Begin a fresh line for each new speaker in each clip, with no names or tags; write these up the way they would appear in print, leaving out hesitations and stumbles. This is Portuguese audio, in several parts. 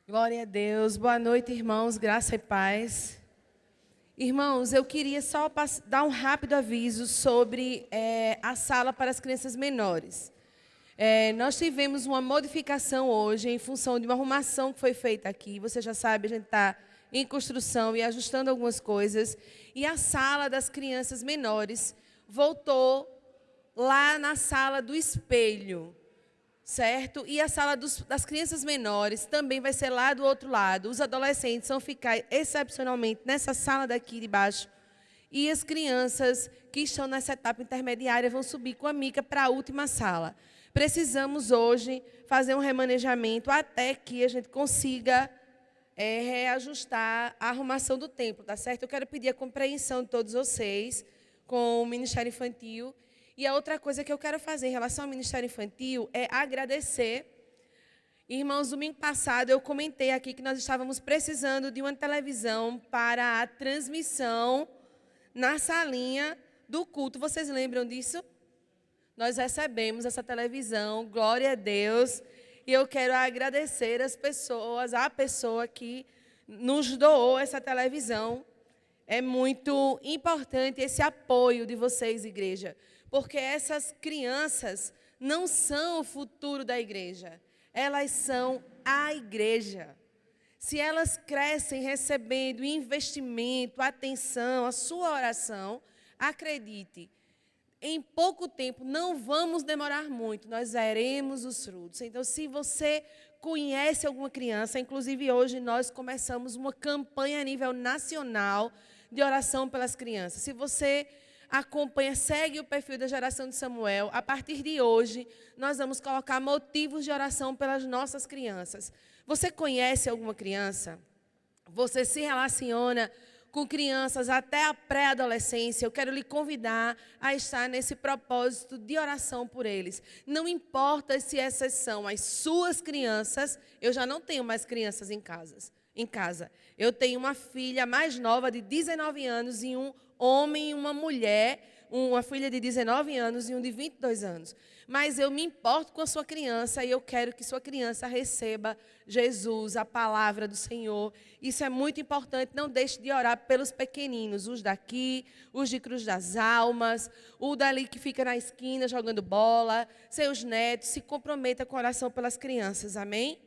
Glória a Deus. Boa noite, irmãos. Graça e paz. Irmãos, eu queria só dar um rápido aviso sobre a sala para as crianças menores. Nós tivemos uma modificação hoje em função de uma arrumação que foi feita aqui. Você já sabe, a gente está em construção e ajustando algumas coisas. E a sala das crianças menores voltou lá na sala do espelho. Certo? E a sala das crianças menores também vai ser lá do outro lado. Os adolescentes vão ficar excepcionalmente nessa sala daqui de baixo. E as crianças que estão nessa etapa intermediária vão subir com a Mica para a última sala. Precisamos hoje fazer um remanejamento até que a gente consiga reajustar a arrumação do templo, tá certo? Eu quero pedir a compreensão de todos vocês com o Ministério Infantil. E a outra coisa que eu quero fazer em relação ao Ministério Infantil é agradecer. Irmãos, domingo passado eu comentei aqui que nós estávamos precisando de uma televisão para a transmissão na salinha do culto. Vocês lembram disso? Nós recebemos essa televisão, glória a Deus. E eu quero agradecer a pessoa que nos doou essa televisão. É muito importante esse apoio de vocês, igreja. Porque essas crianças não são o futuro da igreja. Elas são a igreja. Se elas crescem recebendo investimento, atenção, a sua oração, acredite, em pouco tempo, não vamos demorar muito, nós veremos os frutos. Então, se você conhece alguma criança, inclusive hoje nós começamos uma campanha a nível nacional de oração pelas crianças. Se você acompanha, segue o perfil da Geração de Samuel. A partir de hoje, nós vamos colocar motivos de oração pelas nossas crianças. Você conhece alguma criança? Você se relaciona com crianças até a pré-adolescência? Eu quero lhe convidar a estar nesse propósito de oração por eles. Não importa se essas são as suas crianças, eu já não tenho mais crianças em casa. Eu tenho uma filha mais nova de 19 anos e um homem e uma mulher, uma filha de 19 anos e um de 22 anos. Mas eu me importo com a sua criança e eu quero que sua criança receba Jesus, a palavra do Senhor. Isso é muito importante. Não deixe de orar pelos pequeninos, os daqui, os de Cruz das Almas, o dali que fica na esquina jogando bola, seus netos. Se comprometa com a oração pelas crianças. Amém?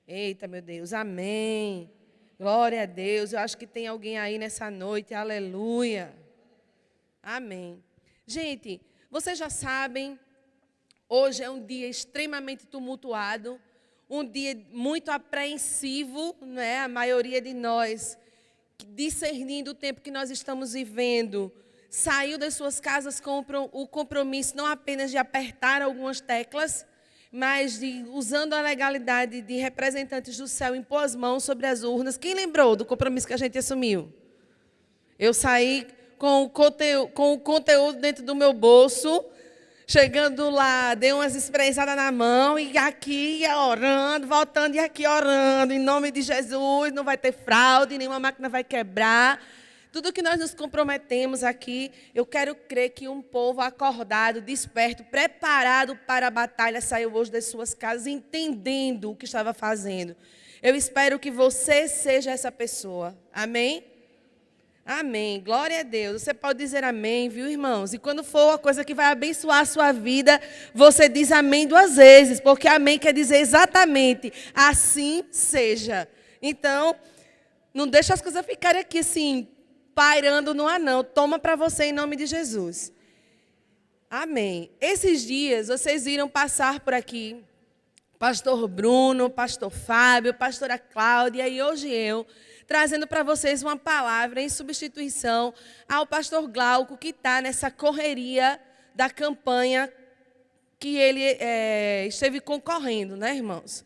Eita, meu Deus, amém. Glória a Deus. Eu acho que tem alguém aí nessa noite. Aleluia. Amém. Gente, vocês já sabem, hoje é um dia extremamente tumultuado, um dia muito apreensivo, né? A maioria de nós, discernindo o tempo que nós estamos vivendo, saiu das suas casas com o compromisso não apenas de apertar algumas teclas, mas usando a legalidade de representantes do céu, impor as mãos sobre as urnas. Quem lembrou do compromisso que a gente assumiu? Eu saí com o conteúdo dentro do meu bolso, chegando lá, dei umas espreitadas na mão, e aqui orando, voltando, e aqui orando, em nome de Jesus, não vai ter fraude, nenhuma máquina vai quebrar. Tudo que nós nos comprometemos aqui, eu quero crer que um povo acordado, desperto, preparado para a batalha, saiu hoje das suas casas, entendendo o que estava fazendo. Eu espero que você seja essa pessoa. Amém? Amém. Glória a Deus. Você pode dizer amém, viu, irmãos? E quando for uma coisa que vai abençoar a sua vida, você diz amém 2 vezes, porque amém quer dizer exatamente, assim seja. Então, não deixa as coisas ficarem aqui assim, pairando no ar, não. Toma para você em nome de Jesus. Amém. Esses dias, vocês viram passar por aqui pastor Bruno, pastor Fábio, pastora Cláudia e hoje eu, trazendo para vocês uma palavra em substituição ao pastor Glauco, que está nessa correria da campanha que ele esteve concorrendo, né, irmãos?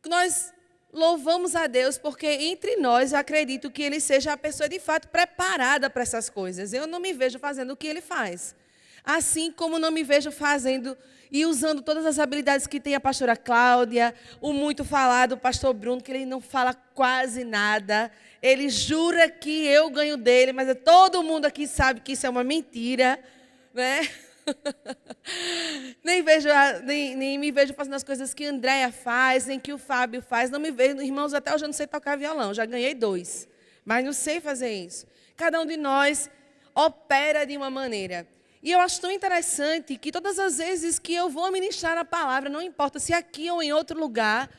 Nós louvamos a Deus porque entre nós eu acredito que ele seja a pessoa de fato preparada para essas coisas. Eu não me vejo fazendo o que ele faz. Assim como não me vejo fazendo e usando todas as habilidades que tem a pastora Cláudia, o muito falado pastor Bruno, que ele não fala quase nada. Ele jura que eu ganho dele, mas todo mundo aqui sabe que isso é uma mentira, né? Nem me vejo fazendo as coisas que a Andréia faz, nem que o Fábio faz. Não me vejo, irmãos, até hoje eu não sei tocar violão. Já ganhei 2, mas não sei fazer isso. Cada um de nós opera de uma maneira. E eu acho tão interessante que todas as vezes que eu vou ministrar a palavra, não importa se aqui ou em outro lugar,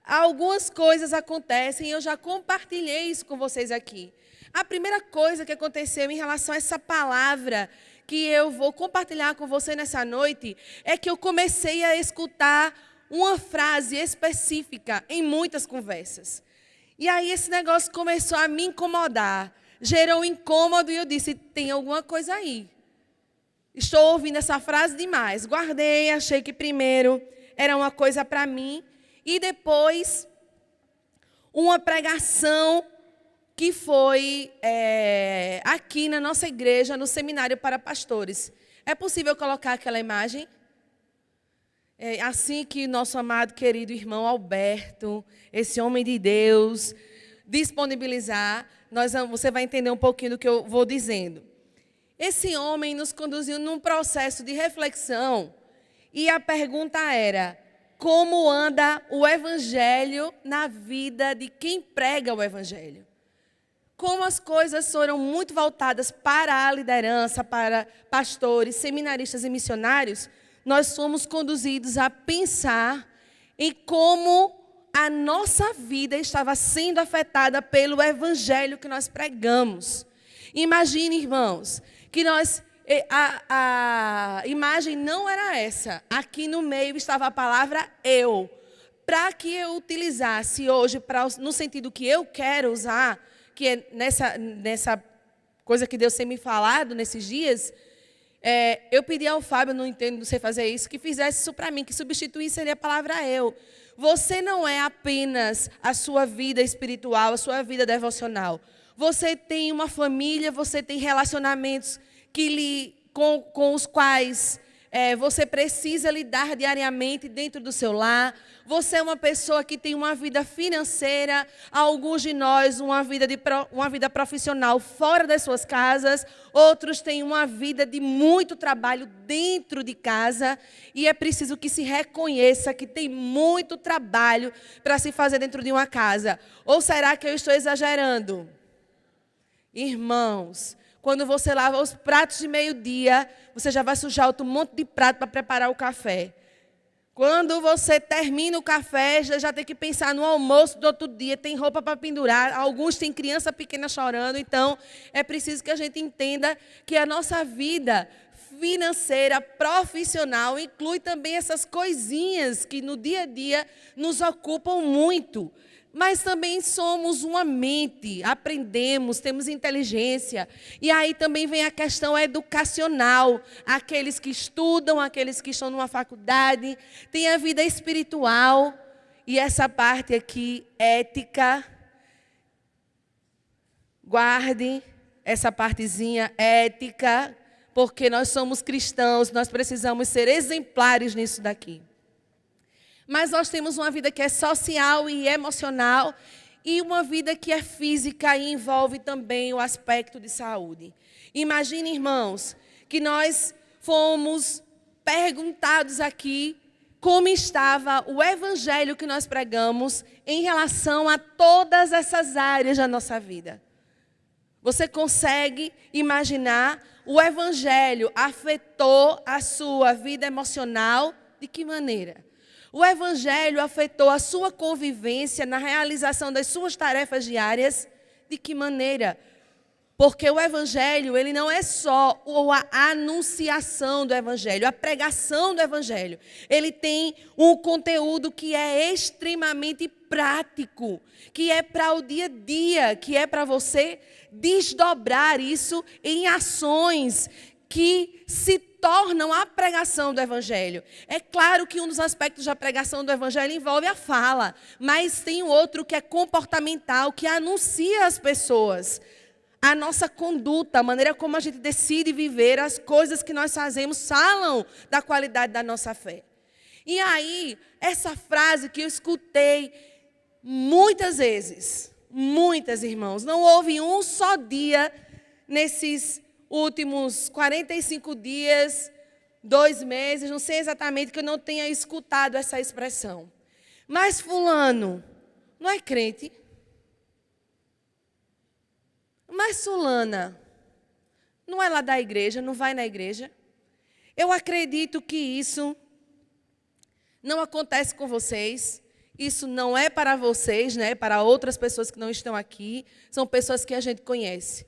algumas coisas acontecem e eu já compartilhei isso com vocês aqui. A primeira coisa que aconteceu em relação a essa palavra que eu vou compartilhar com você nessa noite é que eu comecei a escutar uma frase específica em muitas conversas. E aí esse negócio começou a me incomodar, gerou um incômodo e eu disse, tem alguma coisa aí. Estou ouvindo essa frase demais. Guardei, achei que primeiro era uma coisa para mim e depois uma pregação que foi aqui na nossa igreja, no seminário para pastores. É possível colocar aquela imagem? Assim que nosso amado, querido irmão Alberto, esse homem de Deus, disponibilizar, você vai entender um pouquinho do que eu vou dizendo. Esse homem nos conduziu num processo de reflexão e a pergunta era, como anda o evangelho na vida de quem prega o evangelho? Como as coisas foram muito voltadas para a liderança, para pastores, seminaristas e missionários, nós fomos conduzidos a pensar em como a nossa vida estava sendo afetada pelo evangelho que nós pregamos. Imagine, irmãos, que a imagem não era essa. Aqui no meio estava a palavra eu. Para que eu utilizasse hoje, no sentido que eu quero usar, que é nessa coisa que Deus tem me falado nesses dias, eu pedi ao Fábio, não sei fazer isso, que fizesse isso para mim, que substituísse ali a palavra eu. Você não é apenas a sua vida espiritual, a sua vida devocional. Você tem uma família, você tem relacionamentos com os quais você precisa lidar diariamente dentro do seu lar. Você é uma pessoa que tem uma vida financeira, alguns de nós uma vida profissional fora das suas casas, outros têm uma vida de muito trabalho dentro de casa e é preciso que se reconheça que tem muito trabalho para se fazer dentro de uma casa. Ou será que eu estou exagerando? Irmãos, quando você lava os pratos de meio-dia, você já vai sujar outro monte de prato para preparar o café. Quando você termina o café, já tem que pensar no almoço do outro dia, tem roupa para pendurar, alguns têm criança pequena chorando, então é preciso que a gente entenda que a nossa vida financeira, profissional, inclui também essas coisinhas que no dia a dia nos ocupam muito. Mas também somos uma mente, aprendemos, temos inteligência. E aí também vem a questão educacional. Aqueles que estudam, aqueles que estão numa faculdade, tem a vida espiritual. E essa parte aqui, ética. Guarde essa partezinha, ética, porque nós somos cristãos, nós precisamos ser exemplares nisso daqui. Mas nós temos uma vida que é social e emocional e uma vida que é física e envolve também o aspecto de saúde. Imagine, irmãos, que nós fomos perguntados aqui como estava o evangelho que nós pregamos em relação a todas essas áreas da nossa vida. Você consegue imaginar o evangelho afetou a sua vida emocional de que maneira? O evangelho afetou a sua convivência na realização das suas tarefas diárias? De que maneira? Porque o evangelho, ele não é só a anunciação do evangelho, a pregação do evangelho. Ele tem um conteúdo que é extremamente prático, que é para o dia a dia, que é para você desdobrar isso em ações que se tornam a pregação do evangelho. É claro que um dos aspectos da pregação do evangelho envolve a fala, mas tem outro que é comportamental, que anuncia às pessoas. A nossa conduta, a maneira como a gente decide viver, as coisas que nós fazemos falam da qualidade da nossa fé. E aí, essa frase que eu escutei muitas vezes, muitas irmãos, não houve um só dia nesses últimos 45 dias 2 meses, não sei exatamente, que eu não tenha escutado essa expressão. Mas fulano não é crente? Mas fulana não é lá da igreja, não vai na igreja? Eu acredito que isso não acontece com vocês. Isso não é para vocês, né? Para outras pessoas que não estão aqui. São pessoas que a gente conhece.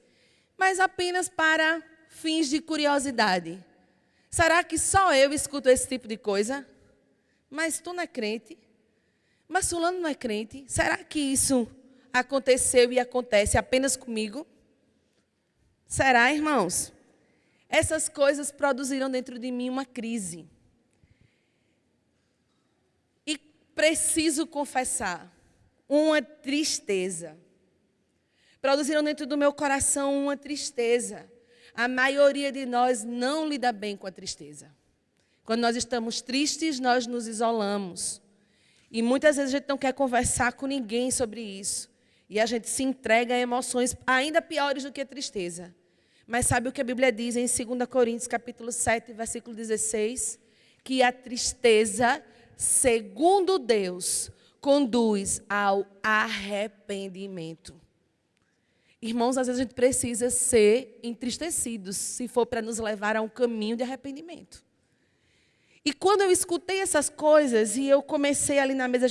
Mas apenas para fins de curiosidade. Será que só eu escuto esse tipo de coisa? Mas tu não é crente? Mas fulano não é crente? Será que isso aconteceu e acontece apenas comigo? Será, irmãos? Essas coisas produziram dentro de mim uma crise. E preciso confessar, uma tristeza. Produziram dentro do meu coração uma tristeza. A maioria de nós não lida bem com a tristeza. Quando nós estamos tristes, nós nos isolamos. E muitas vezes a gente não quer conversar com ninguém sobre isso. E a gente se entrega a emoções ainda piores do que a tristeza. Mas sabe o que a Bíblia diz em 2 Coríntios, capítulo 7, versículo 16? Que a tristeza, segundo Deus, conduz ao arrependimento. Irmãos, às vezes a gente precisa ser entristecidos, se for para nos levar a um caminho de arrependimento. E quando eu escutei essas coisas, e eu comecei ali na mesa,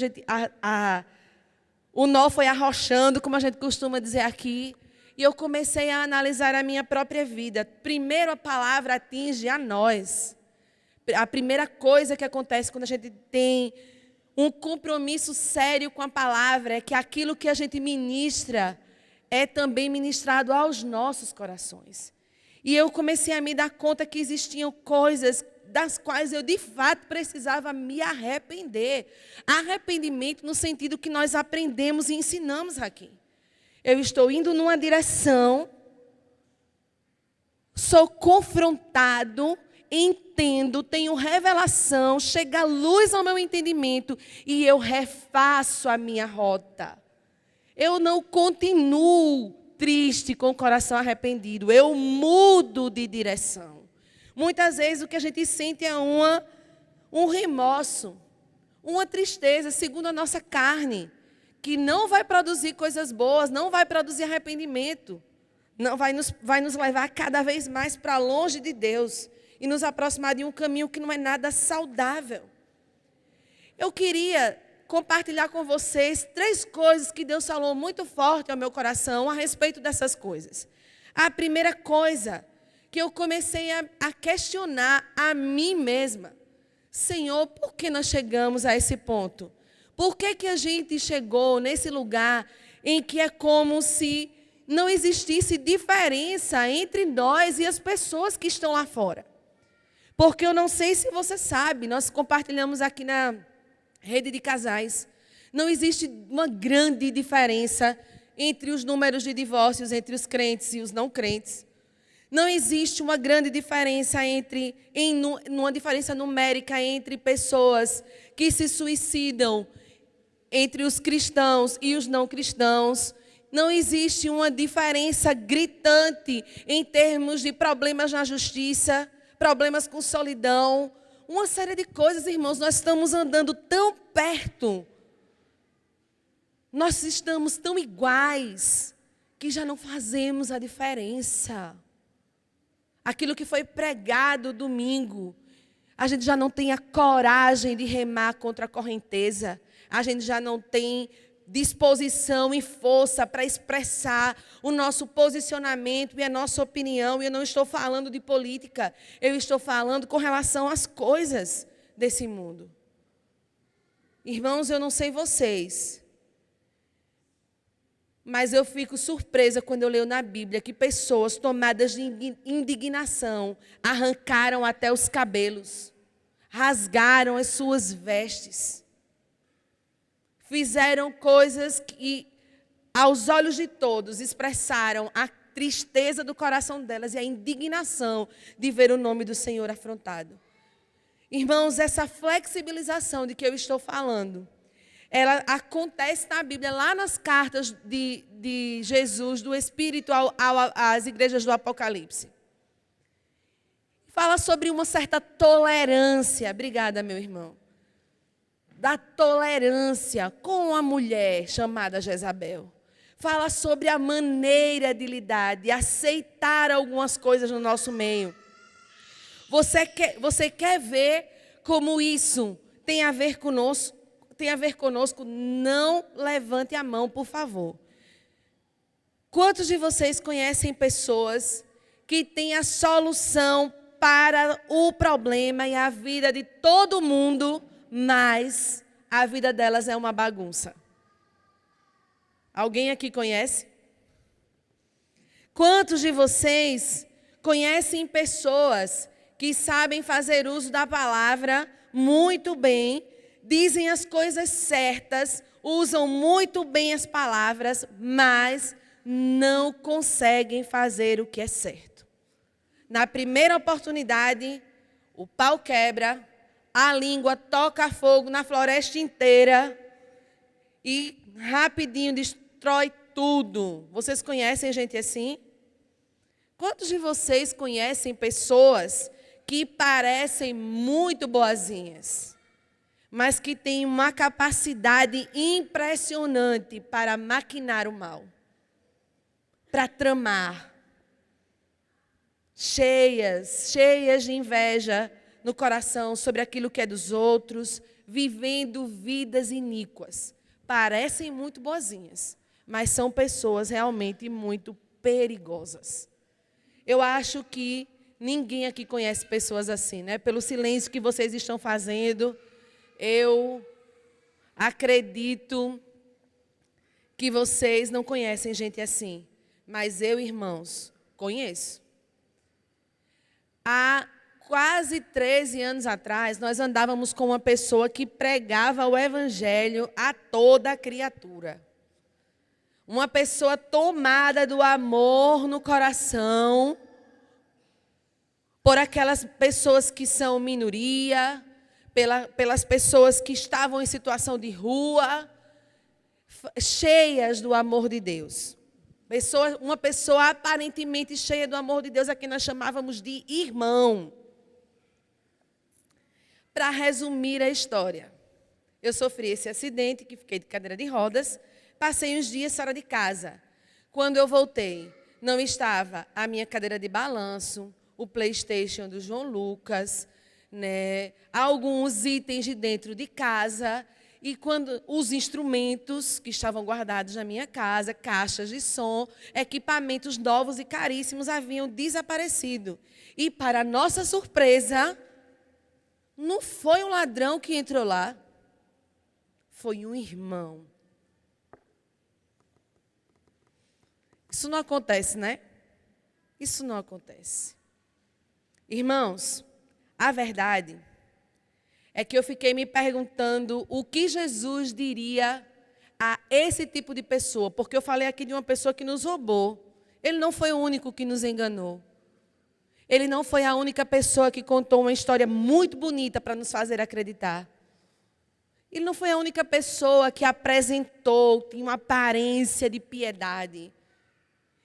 o nó foi arrochando, como a gente costuma dizer aqui, e eu comecei a analisar a minha própria vida. Primeiro, a palavra atinge a nós. A primeira coisa que acontece quando a gente tem um compromisso sério com a palavra é que aquilo que a gente ministra é também ministrado aos nossos corações. E eu comecei a me dar conta que existiam coisas das quais eu, de fato, precisava me arrepender. Arrependimento no sentido que nós aprendemos e ensinamos aqui. Eu estou indo numa direção, sou confrontado, entendo, tenho revelação, chega a luz ao meu entendimento e eu refaço a minha rota. Eu não continuo triste com o coração arrependido, eu mudo de direção. Muitas vezes o que a gente sente é um remorso, uma tristeza, segundo a nossa carne, que não vai produzir coisas boas, não vai produzir arrependimento, não vai nos levar cada vez mais para longe de Deus e nos aproximar de um caminho que não é nada saudável. Eu queria compartilhar com vocês 3 coisas que Deus falou muito forte ao meu coração a respeito dessas coisas. A primeira coisa que eu comecei a questionar a mim mesma. Senhor, por que nós chegamos a esse ponto? Por que a gente chegou nesse lugar em que é como se não existisse diferença entre nós e as pessoas que estão lá fora? Porque eu não sei se você sabe, nós compartilhamos aqui na rede de casais. Não existe uma grande diferença entre os números de divórcios entre os crentes e os não crentes. Não existe uma grande diferença uma diferença numérica entre pessoas que se suicidam entre os cristãos e os não cristãos. Não existe uma diferença gritante em termos de problemas na justiça, problemas com solidão, uma série de coisas, irmãos. Nós estamos andando tão perto, nós estamos tão iguais, que já não fazemos a diferença. Aquilo que foi pregado domingo, a gente já não tem a coragem de remar contra a correnteza. A gente já não tem disposição e força para expressar o nosso posicionamento e a nossa opinião. E eu não estou falando de política, eu estou falando com relação às coisas desse mundo. Irmãos, eu não sei vocês, mas eu fico surpresa quando eu leio na Bíblia que pessoas tomadas de indignação arrancaram até os cabelos, rasgaram as suas vestes, fizeram coisas que, aos olhos de todos, expressaram a tristeza do coração delas e a indignação de ver o nome do Senhor afrontado. Irmãos, essa flexibilização de que eu estou falando, ela acontece na Bíblia, lá nas cartas de Jesus, do Espírito às igrejas do Apocalipse. Fala sobre uma certa tolerância. Obrigada, meu irmão. Da tolerância com a mulher chamada Jezabel. Fala sobre a maneira de lidar, de aceitar algumas coisas no nosso meio. Você quer ver como isso tem a ver conosco? Não levante a mão, por favor. Quantos de vocês conhecem pessoas que têm a solução para o problema e a vida de todo mundo, mas a vida delas é uma bagunça? Alguém aqui conhece? Quantos de vocês conhecem pessoas que sabem fazer uso da palavra muito bem, dizem as coisas certas, usam muito bem as palavras, mas não conseguem fazer o que é certo? Na primeira oportunidade, o pau quebra, a língua toca fogo na floresta inteira e rapidinho destrói tudo. Vocês conhecem gente assim? Quantos de vocês conhecem pessoas que parecem muito boazinhas, mas que têm uma capacidade impressionante para maquinar o mal, para tramar, cheias de inveja no coração sobre aquilo que é dos outros, vivendo vidas iníquas? Parecem muito boazinhas, mas são pessoas realmente muito perigosas. Eu acho que ninguém aqui conhece pessoas assim, né? Pelo silêncio que vocês estão fazendo, eu acredito que vocês não conhecem gente assim. Mas eu, irmãos, conheço. Há quase 13 anos atrás, nós andávamos com uma pessoa que pregava o evangelho a toda criatura. Uma pessoa tomada do amor no coração por aquelas pessoas que são minoria, pelas pessoas que estavam em situação de rua, cheias do amor de Deus. Uma pessoa aparentemente cheia do amor de Deus, a quem nós chamávamos de irmão. Para resumir a história, eu sofri esse acidente, que fiquei de cadeira de rodas, passei uns dias fora de casa. Quando eu voltei, não estava a minha cadeira de balanço, o PlayStation do João Lucas, né, alguns itens de dentro de casa, e quando os instrumentos que estavam guardados na minha casa, caixas de som, equipamentos novos e caríssimos haviam desaparecido. E, para nossa surpresa, não foi um ladrão que entrou lá, foi um irmão. Isso não acontece, né? Isso não acontece. Irmãos, a verdade é que eu fiquei me perguntando o que Jesus diria a esse tipo de pessoa, porque eu falei aqui de uma pessoa que nos roubou. Ele não foi o único que nos enganou. Ele não foi a única pessoa que contou uma história muito bonita para nos fazer acreditar. Ele não foi a única pessoa que apresentou, tinha uma aparência de piedade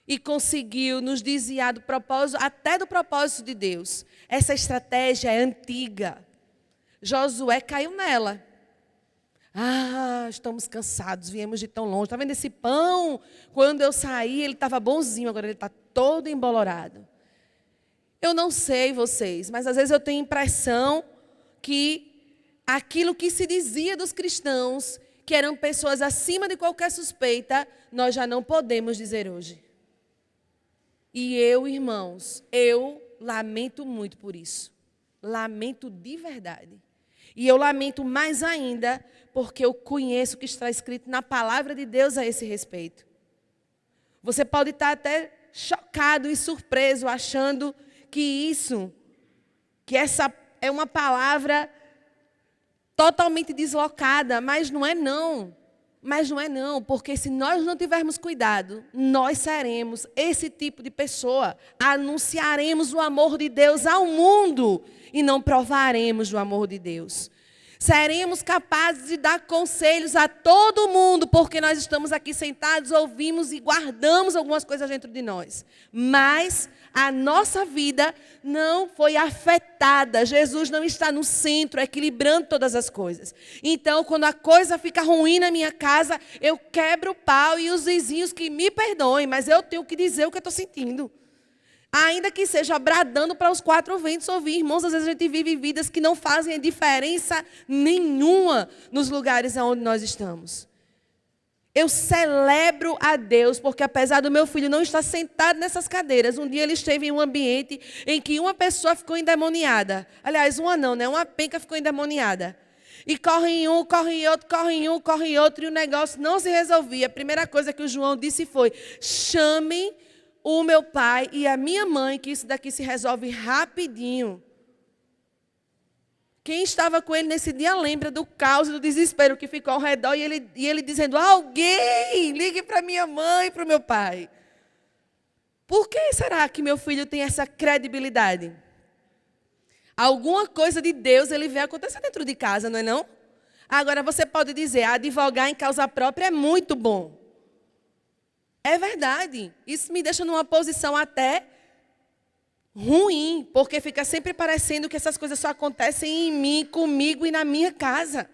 e conseguiu nos desviar do propósito, até do propósito de Deus. Essa estratégia é antiga. Josué caiu nela. Estamos cansados, viemos de tão longe. Está vendo esse pão? Quando eu saí, ele estava bonzinho, agora ele está todo embolorado. Eu não sei vocês, mas às vezes eu tenho a impressão que aquilo que se dizia dos cristãos, que eram pessoas acima de qualquer suspeita, nós já não podemos dizer hoje. E eu, irmãos, eu lamento muito por isso. Lamento de verdade. E eu lamento mais ainda porque eu conheço o que está escrito na palavra de Deus a esse respeito. Você pode estar até chocado e surpreso, achando que essa é uma palavra totalmente deslocada, mas não é não. Mas não é não, porque se nós não tivermos cuidado, nós seremos esse tipo de pessoa. Anunciaremos o amor de Deus ao mundo e não provaremos o amor de Deus. Seremos capazes de dar conselhos a todo mundo, porque nós estamos aqui sentados, ouvimos e guardamos algumas coisas dentro de nós. Mas a nossa vida não foi afetada. Jesus não está no centro, equilibrando todas as coisas. Então, quando a coisa fica ruim na minha casa, eu quebro o pau e os vizinhos que me perdoem, mas eu tenho que dizer o que eu estou sentindo. Ainda que seja bradando para os quatro ventos ouvir. Irmãos, às vezes a gente vive vidas que não fazem diferença nenhuma nos lugares onde nós estamos. Eu celebro a Deus, porque apesar do meu filho não estar sentado nessas cadeiras, um dia ele esteve em um ambiente em que uma pessoa ficou endemoniada. Aliás, uma não, né? Uma penca ficou endemoniada. E corre em um, corre em outro, corre em um, corre em outro, e o negócio não se resolvia. A primeira coisa que o João disse foi: chamem o meu pai e a minha mãe, que isso daqui se resolve rapidinho. Quem estava com ele nesse dia lembra do caos e do desespero que ficou ao redor, e ele dizendo: alguém, ligue para minha mãe e para o meu pai. Por que será que meu filho tem essa credibilidade? Alguma coisa de Deus ele vê acontecer dentro de casa, não é não? Agora você pode dizer: advogar em causa própria é muito bom. É verdade. Isso me deixa numa posição até ruim, porque fica sempre parecendo que essas coisas só acontecem em mim, comigo e na minha casa.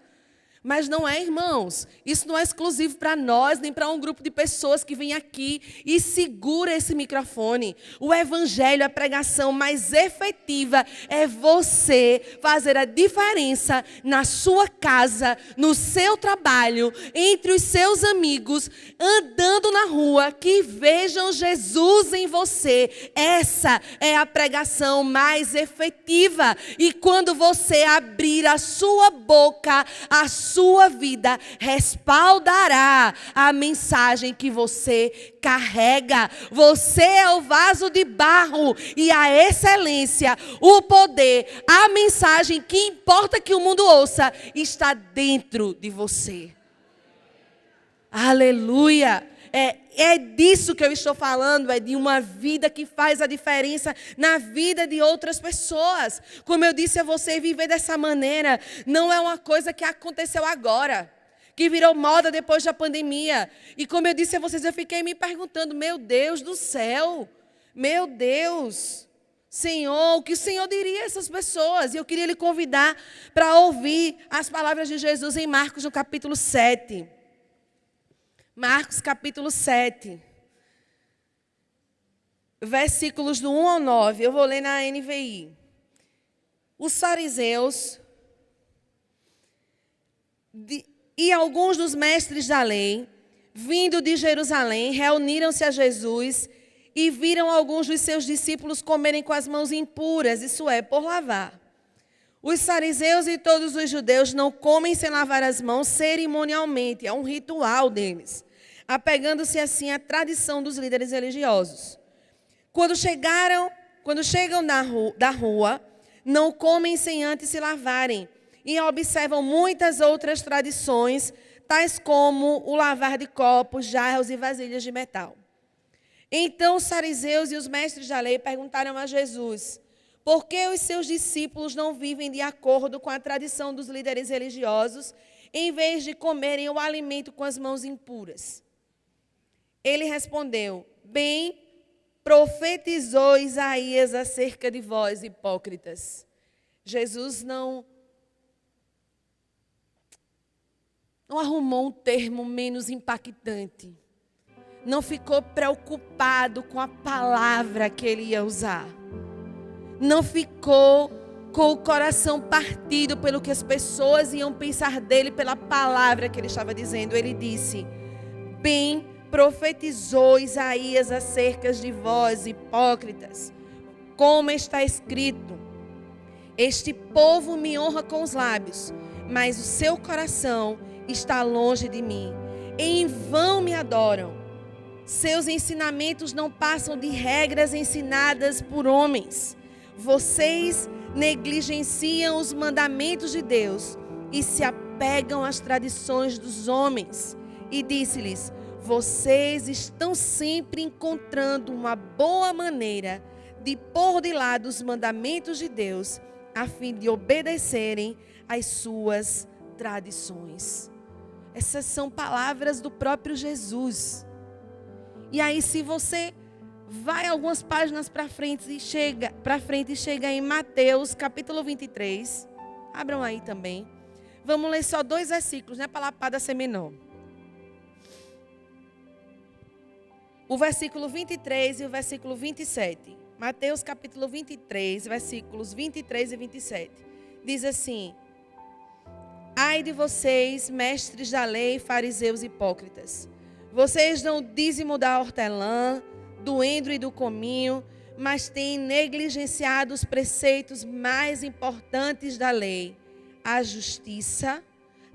Mas não é, irmãos. Isso não é exclusivo para nós, nem para um grupo de pessoas que vem aqui e segura esse microfone. O evangelho, a pregação mais efetiva é você fazer a diferença na sua casa, no seu trabalho, entre os seus amigos, andando na rua, que vejam Jesus em você. Essa é a pregação mais efetiva. E quando você abrir a sua boca, a sua vida respaldará a mensagem que você carrega. Você é o vaso de barro e a excelência, o poder, a mensagem que importa que o mundo ouça está dentro de você. Aleluia! É disso que eu estou falando, é de uma vida que faz a diferença na vida de outras pessoas. Como eu disse a você, viver dessa maneira não é uma coisa que aconteceu agora, que virou moda depois da pandemia. E como eu disse a vocês, eu fiquei me perguntando: meu Deus do céu, meu Deus, Senhor, o que o Senhor diria a essas pessoas? E eu queria lhe convidar para ouvir as palavras de Jesus em Marcos, no capítulo 7. Marcos capítulo 7, versículos do 1 ao 9, eu vou ler na NVI. Os fariseus e alguns dos mestres da lei, vindo de Jerusalém, reuniram-se a Jesus e viram alguns dos seus discípulos comerem com as mãos impuras, isso é, por lavar. Os fariseus e todos os judeus não comem sem lavar as mãos cerimonialmente, é um ritual deles, apegando-se assim à tradição dos líderes religiosos. Quando chegam da rua, não comem sem antes se lavarem, e observam muitas outras tradições, tais como o lavar de copos, jarros e vasilhas de metal. Então os fariseus e os mestres da lei perguntaram a Jesus: por que os seus discípulos não vivem de acordo com a tradição dos líderes religiosos, em vez de comerem o alimento com as mãos impuras? Ele respondeu: bem profetizou Isaías acerca de vós, hipócritas. Jesus não arrumou um termo menos impactante. Não ficou preocupado com a palavra que ele ia usar. Não ficou com o coração partido pelo que as pessoas iam pensar dele, pela palavra que ele estava dizendo. Ele disse: bem profetizou Isaías acerca de vós, hipócritas. Como está escrito: este povo me honra com os lábios, mas o seu coração está longe de mim. Em vão me adoram. Seus ensinamentos não passam de regras ensinadas por homens. Vocês negligenciam os mandamentos de Deus e se apegam às tradições dos homens. E disse-lhes: vocês estão sempre encontrando uma boa maneira de pôr de lado os mandamentos de Deus, a fim de obedecerem as suas tradições. Essas são palavras do próprio Jesus. E aí, se você vai algumas páginas para frente e chega em Mateus, capítulo 23. Abram aí também. Vamos ler só 2 versículos, não é para lapada ser menor. O versículo 23 e o versículo 27. Mateus capítulo 23, versículos 23 e 27. Diz assim: Ai de vocês, mestres da lei, fariseus hipócritas. Vocês dão o dízimo da hortelã, do endro e do cominho, mas têm negligenciado os preceitos mais importantes da lei: a justiça,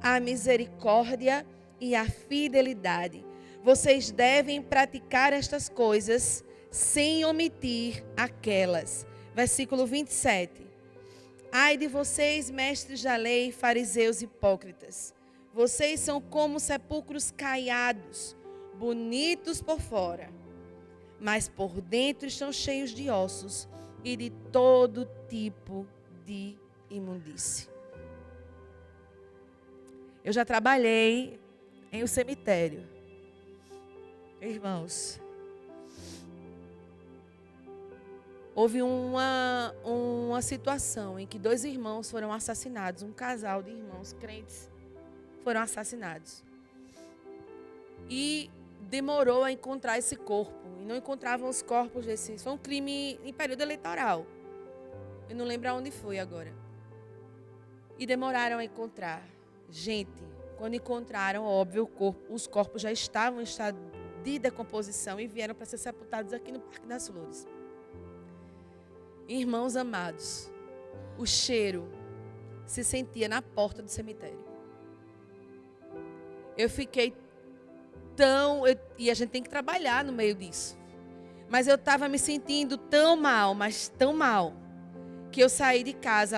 a misericórdia e a fidelidade. Vocês devem praticar estas coisas sem omitir aquelas. Versículo 27. Ai de vocês, mestres da lei, fariseus hipócritas. Vocês são como sepulcros caiados, bonitos por fora, mas por dentro estão cheios de ossos e de todo tipo de imundície. Eu já trabalhei em um cemitério. Irmãos, houve uma situação em que 2 irmãos foram assassinados, um casal de irmãos crentes foram assassinados. E demorou a encontrar esse corpo. E não encontravam os corpos desses. Foi um crime em período eleitoral. Eu não lembro aonde foi agora. E demoraram a encontrar. Gente, quando encontraram, óbvio, os corpos já estavam em estado de decomposição e vieram para ser sepultados aqui no Parque das Flores. Irmãos amados, o cheiro se sentia na porta do cemitério. Eu fiquei e a gente tem que trabalhar no meio disso. Mas eu estava me sentindo tão mal, mas tão mal, que eu saí de casa,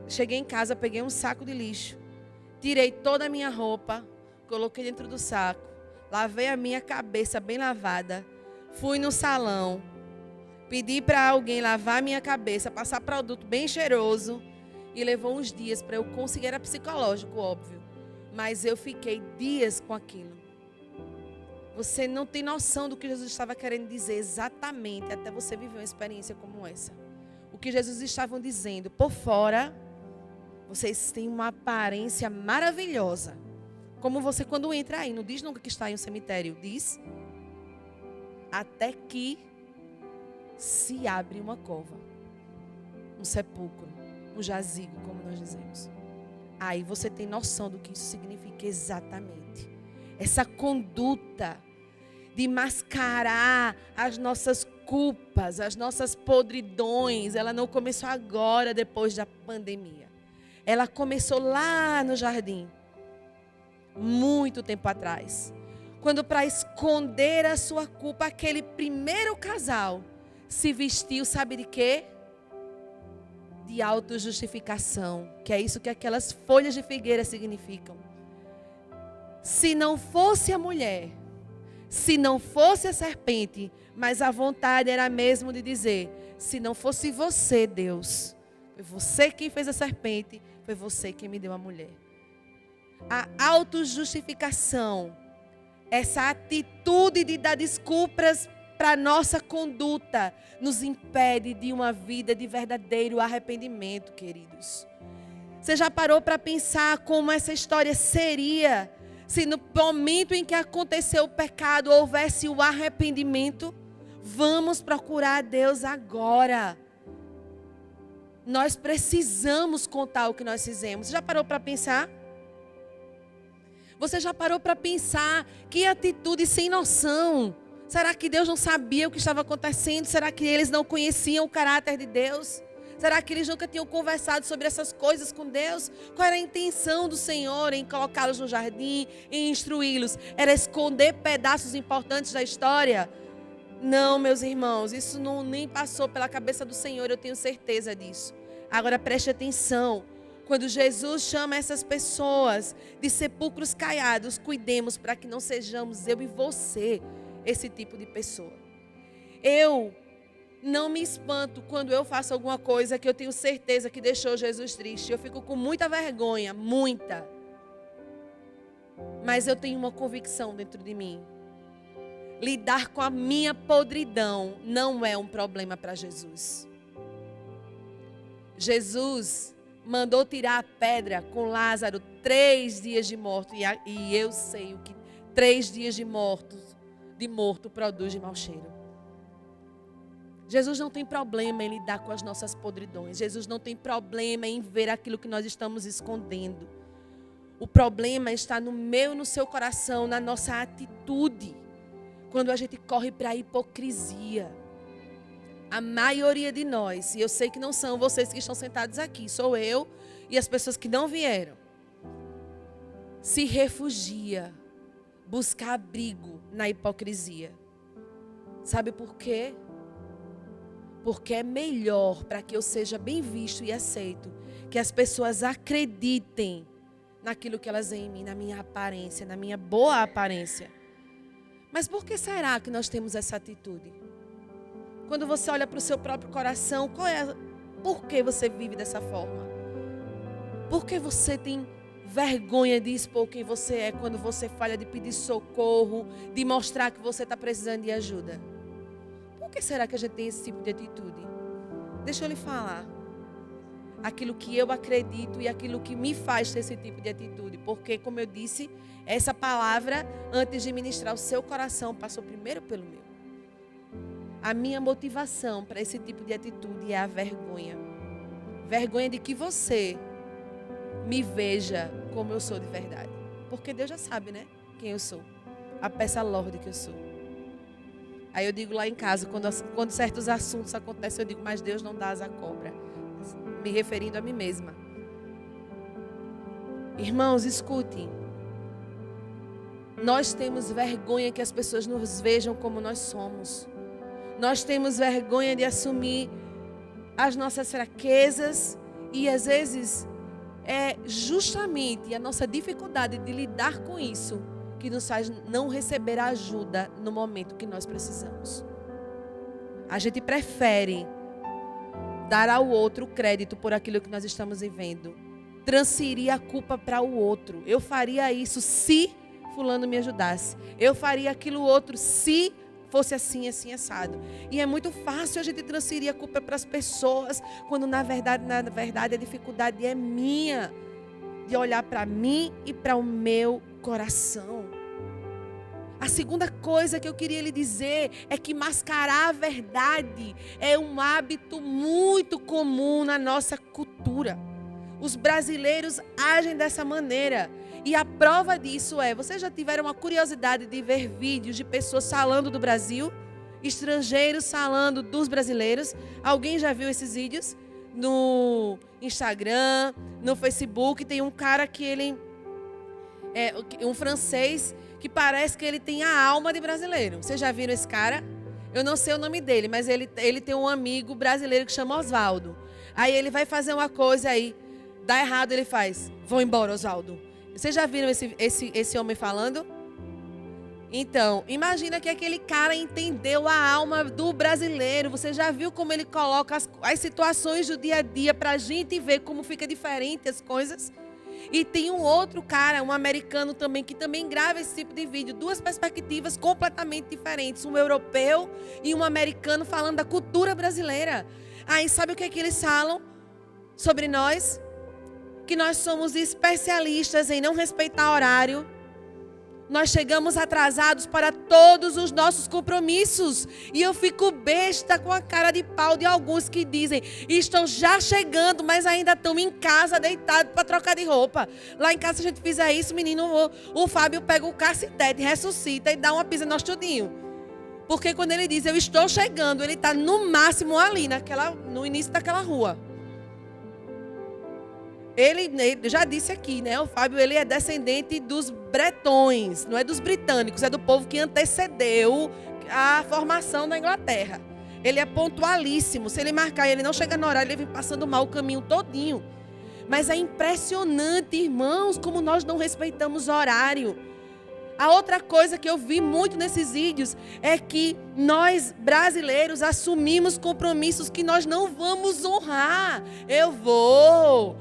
cheguei em casa, peguei um saco de lixo, tirei toda a minha roupa, coloquei dentro do saco, lavei a minha cabeça bem lavada, fui no salão, pedi para alguém lavar a minha cabeça, passar produto bem cheiroso, e levou uns dias para eu conseguir. Era psicológico, óbvio, mas eu fiquei dias com aquilo. Você não tem noção do que Jesus estava querendo dizer exatamente até você viver uma experiência como essa. O que Jesus estava dizendo: por fora, vocês têm uma aparência maravilhosa. Como você quando entra aí, não diz nunca que está em um cemitério, diz até que se abre uma cova, um sepulcro, um jazigo, como nós dizemos. Aí você tem noção do que isso significa exatamente. Essa conduta de mascarar as nossas culpas, as nossas podridões, ela não começou agora, depois da pandemia. Ela começou lá no jardim, muito tempo atrás. Quando, para esconder a sua culpa, aquele primeiro casal se vestiu, sabe de quê? De autojustificação, que é isso que aquelas folhas de figueira significam. Se não fosse a mulher, se não fosse a serpente, mas a vontade era mesmo de dizer: se não fosse você, Deus, foi você quem fez a serpente, foi você quem me deu a mulher. A autojustificação, essa atitude de dar desculpas para a nossa conduta, nos impede de uma vida de verdadeiro arrependimento, queridos. Você já parou para pensar como essa história seria se no momento em que aconteceu o pecado houvesse o arrependimento? Vamos procurar a Deus agora. Nós precisamos contar o que nós fizemos. Você já parou para pensar? Você já parou para pensar que atitude sem noção? Será que Deus não sabia o que estava acontecendo? Será que eles não conheciam o caráter de Deus? Será que eles nunca tinham conversado sobre essas coisas com Deus? Qual era a intenção do Senhor em colocá-los no jardim, em instruí-los? Era esconder pedaços importantes da história? Não, meus irmãos, isso nem passou pela cabeça do Senhor, eu tenho certeza disso. Agora preste atenção. Quando Jesus chama essas pessoas de sepulcros caiados, cuidemos para que não sejamos eu e você esse tipo de pessoa. Eu não me espanto quando eu faço alguma coisa que eu tenho certeza que deixou Jesus triste. Eu fico com muita vergonha, muita. Mas eu tenho uma convicção dentro de mim. Lidar com a minha podridão não é um problema para Jesus. Jesus mandou tirar a pedra com Lázaro 3 dias de morto. E eu sei o que 3 dias de morto produz de mau cheiro. Jesus não tem problema em lidar com as nossas podridões. Jesus não tem problema em ver aquilo que nós estamos escondendo. O problema está no meu e no seu coração, na nossa atitude. Quando a gente corre para a hipocrisia. A maioria de nós, e eu sei que não são vocês que estão sentados aqui, sou eu e as pessoas que não vieram, se refugia, busca abrigo na hipocrisia. Sabe por quê? Porque é melhor para que eu seja bem visto e aceito, que as pessoas acreditem naquilo que elas veem em mim, na minha aparência, na minha boa aparência. Mas por que será que nós temos essa atitude? Quando você olha para o seu próprio coração, por que você vive dessa forma? Por que você tem vergonha de expor quem você é quando você falha, de pedir socorro, de mostrar que você está precisando de ajuda? Por que será que a gente tem esse tipo de atitude? Deixa eu lhe falar. Aquilo que eu acredito e aquilo que me faz ter esse tipo de atitude. Porque, como eu disse, essa palavra, antes de ministrar o seu coração, passou primeiro pelo meu. A minha motivação para esse tipo de atitude é a vergonha. Vergonha de que você me veja como eu sou de verdade. Porque Deus já sabe, né? Quem eu sou. A peça lorde que eu sou. Aí eu digo lá em casa, quando certos assuntos acontecem, eu digo, mas Deus não dá asa à cobra. Me referindo a mim mesma. Irmãos, escutem. Nós temos vergonha que as pessoas nos vejam como nós somos. Nós temos vergonha de assumir as nossas fraquezas e às vezes é justamente a nossa dificuldade de lidar com isso que nos faz não receber a ajuda no momento que nós precisamos. A gente prefere dar ao outro crédito por aquilo que nós estamos vivendo. Transferir a culpa para o outro. Eu faria isso se fulano me ajudasse. Eu faria aquilo outro se fosse assim, assim, assado. E é muito fácil a gente transferir a culpa para as pessoas, quando na verdade a dificuldade é minha, de olhar para mim e para o meu coração. A segunda coisa que eu queria lhe dizer é que mascarar a verdade é um hábito muito comum na nossa cultura. Os brasileiros agem dessa maneira. E a prova disso é, vocês já tiveram uma curiosidade de ver vídeos de pessoas falando do Brasil? Estrangeiros falando dos brasileiros? Alguém já viu esses vídeos? No Instagram, no Facebook, tem um cara que ele é um francês que parece que ele tem a alma de brasileiro. Vocês já viram esse cara? Eu não sei o nome dele, mas ele tem um amigo brasileiro que chama Osvaldo. Aí ele vai fazer uma coisa aí, dá errado, ele faz, vão embora, Osvaldo. Vocês já viram esse homem falando? Então, imagina que aquele cara entendeu a alma do brasileiro. Você já viu como ele coloca as situações do dia a dia para a gente ver como fica diferente as coisas? E tem um outro cara, um americano também, que também grava esse tipo de vídeo. 2 perspectivas completamente diferentes. Um europeu e um americano falando da cultura brasileira. Aí sabe o que é que eles falam sobre nós? Que nós somos especialistas em não respeitar horário. Nós chegamos atrasados para todos os nossos compromissos. E eu fico besta com a cara de pau de alguns que dizem, estão já chegando, mas ainda estão em casa deitados para trocar de roupa. Lá em casa, se a gente fizer isso, menino, o Fábio pega o cacetete, ressuscita e dá uma pisa nós tudinho. Porque quando ele diz, eu estou chegando, ele está no máximo ali, no início daquela rua. Ele já disse aqui, né? O Fábio, ele é descendente dos bretões, não é dos britânicos, é do povo que antecedeu a formação da Inglaterra. Ele é pontualíssimo. Se ele marcar e ele não chega no horário, ele vem passando mal o caminho todinho. Mas é impressionante, irmãos, como nós não respeitamos o horário. A outra coisa que eu vi muito nesses vídeos é que nós, brasileiros, assumimos compromissos que nós não vamos honrar. Estou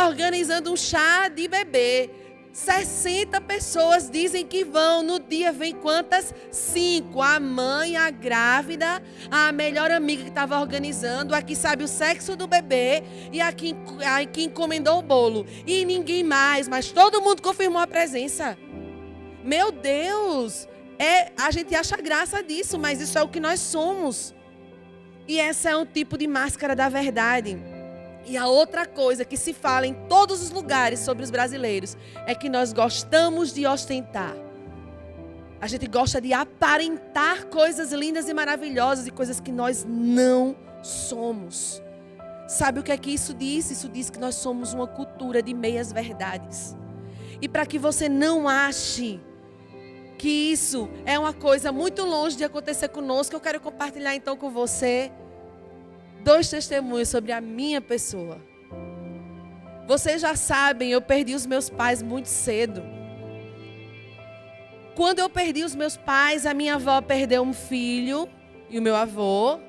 organizando um chá de bebê. 60 pessoas dizem que vão. No dia vem quantas? 5. A mãe, a grávida, a melhor amiga que estava organizando, a que sabe o sexo do bebê e a que encomendou o bolo. E ninguém mais, mas todo mundo confirmou a presença. Meu Deus, a gente acha graça disso, mas isso é o que nós somos. E essa é um tipo de máscara da verdade. E a outra coisa que se fala em todos os lugares sobre os brasileiros é que nós gostamos de ostentar. A gente gosta de aparentar coisas lindas e maravilhosas e coisas que nós não somos. Sabe o que é que isso diz? Isso diz que nós somos uma cultura de meias verdades. E para que você não ache que isso é uma coisa muito longe de acontecer conosco, eu quero compartilhar então com você 2 testemunhos sobre a minha pessoa. Vocês já sabem, eu perdi os meus pais muito cedo. Quando eu perdi os meus pais, a minha avó perdeu um filho e o meu avô.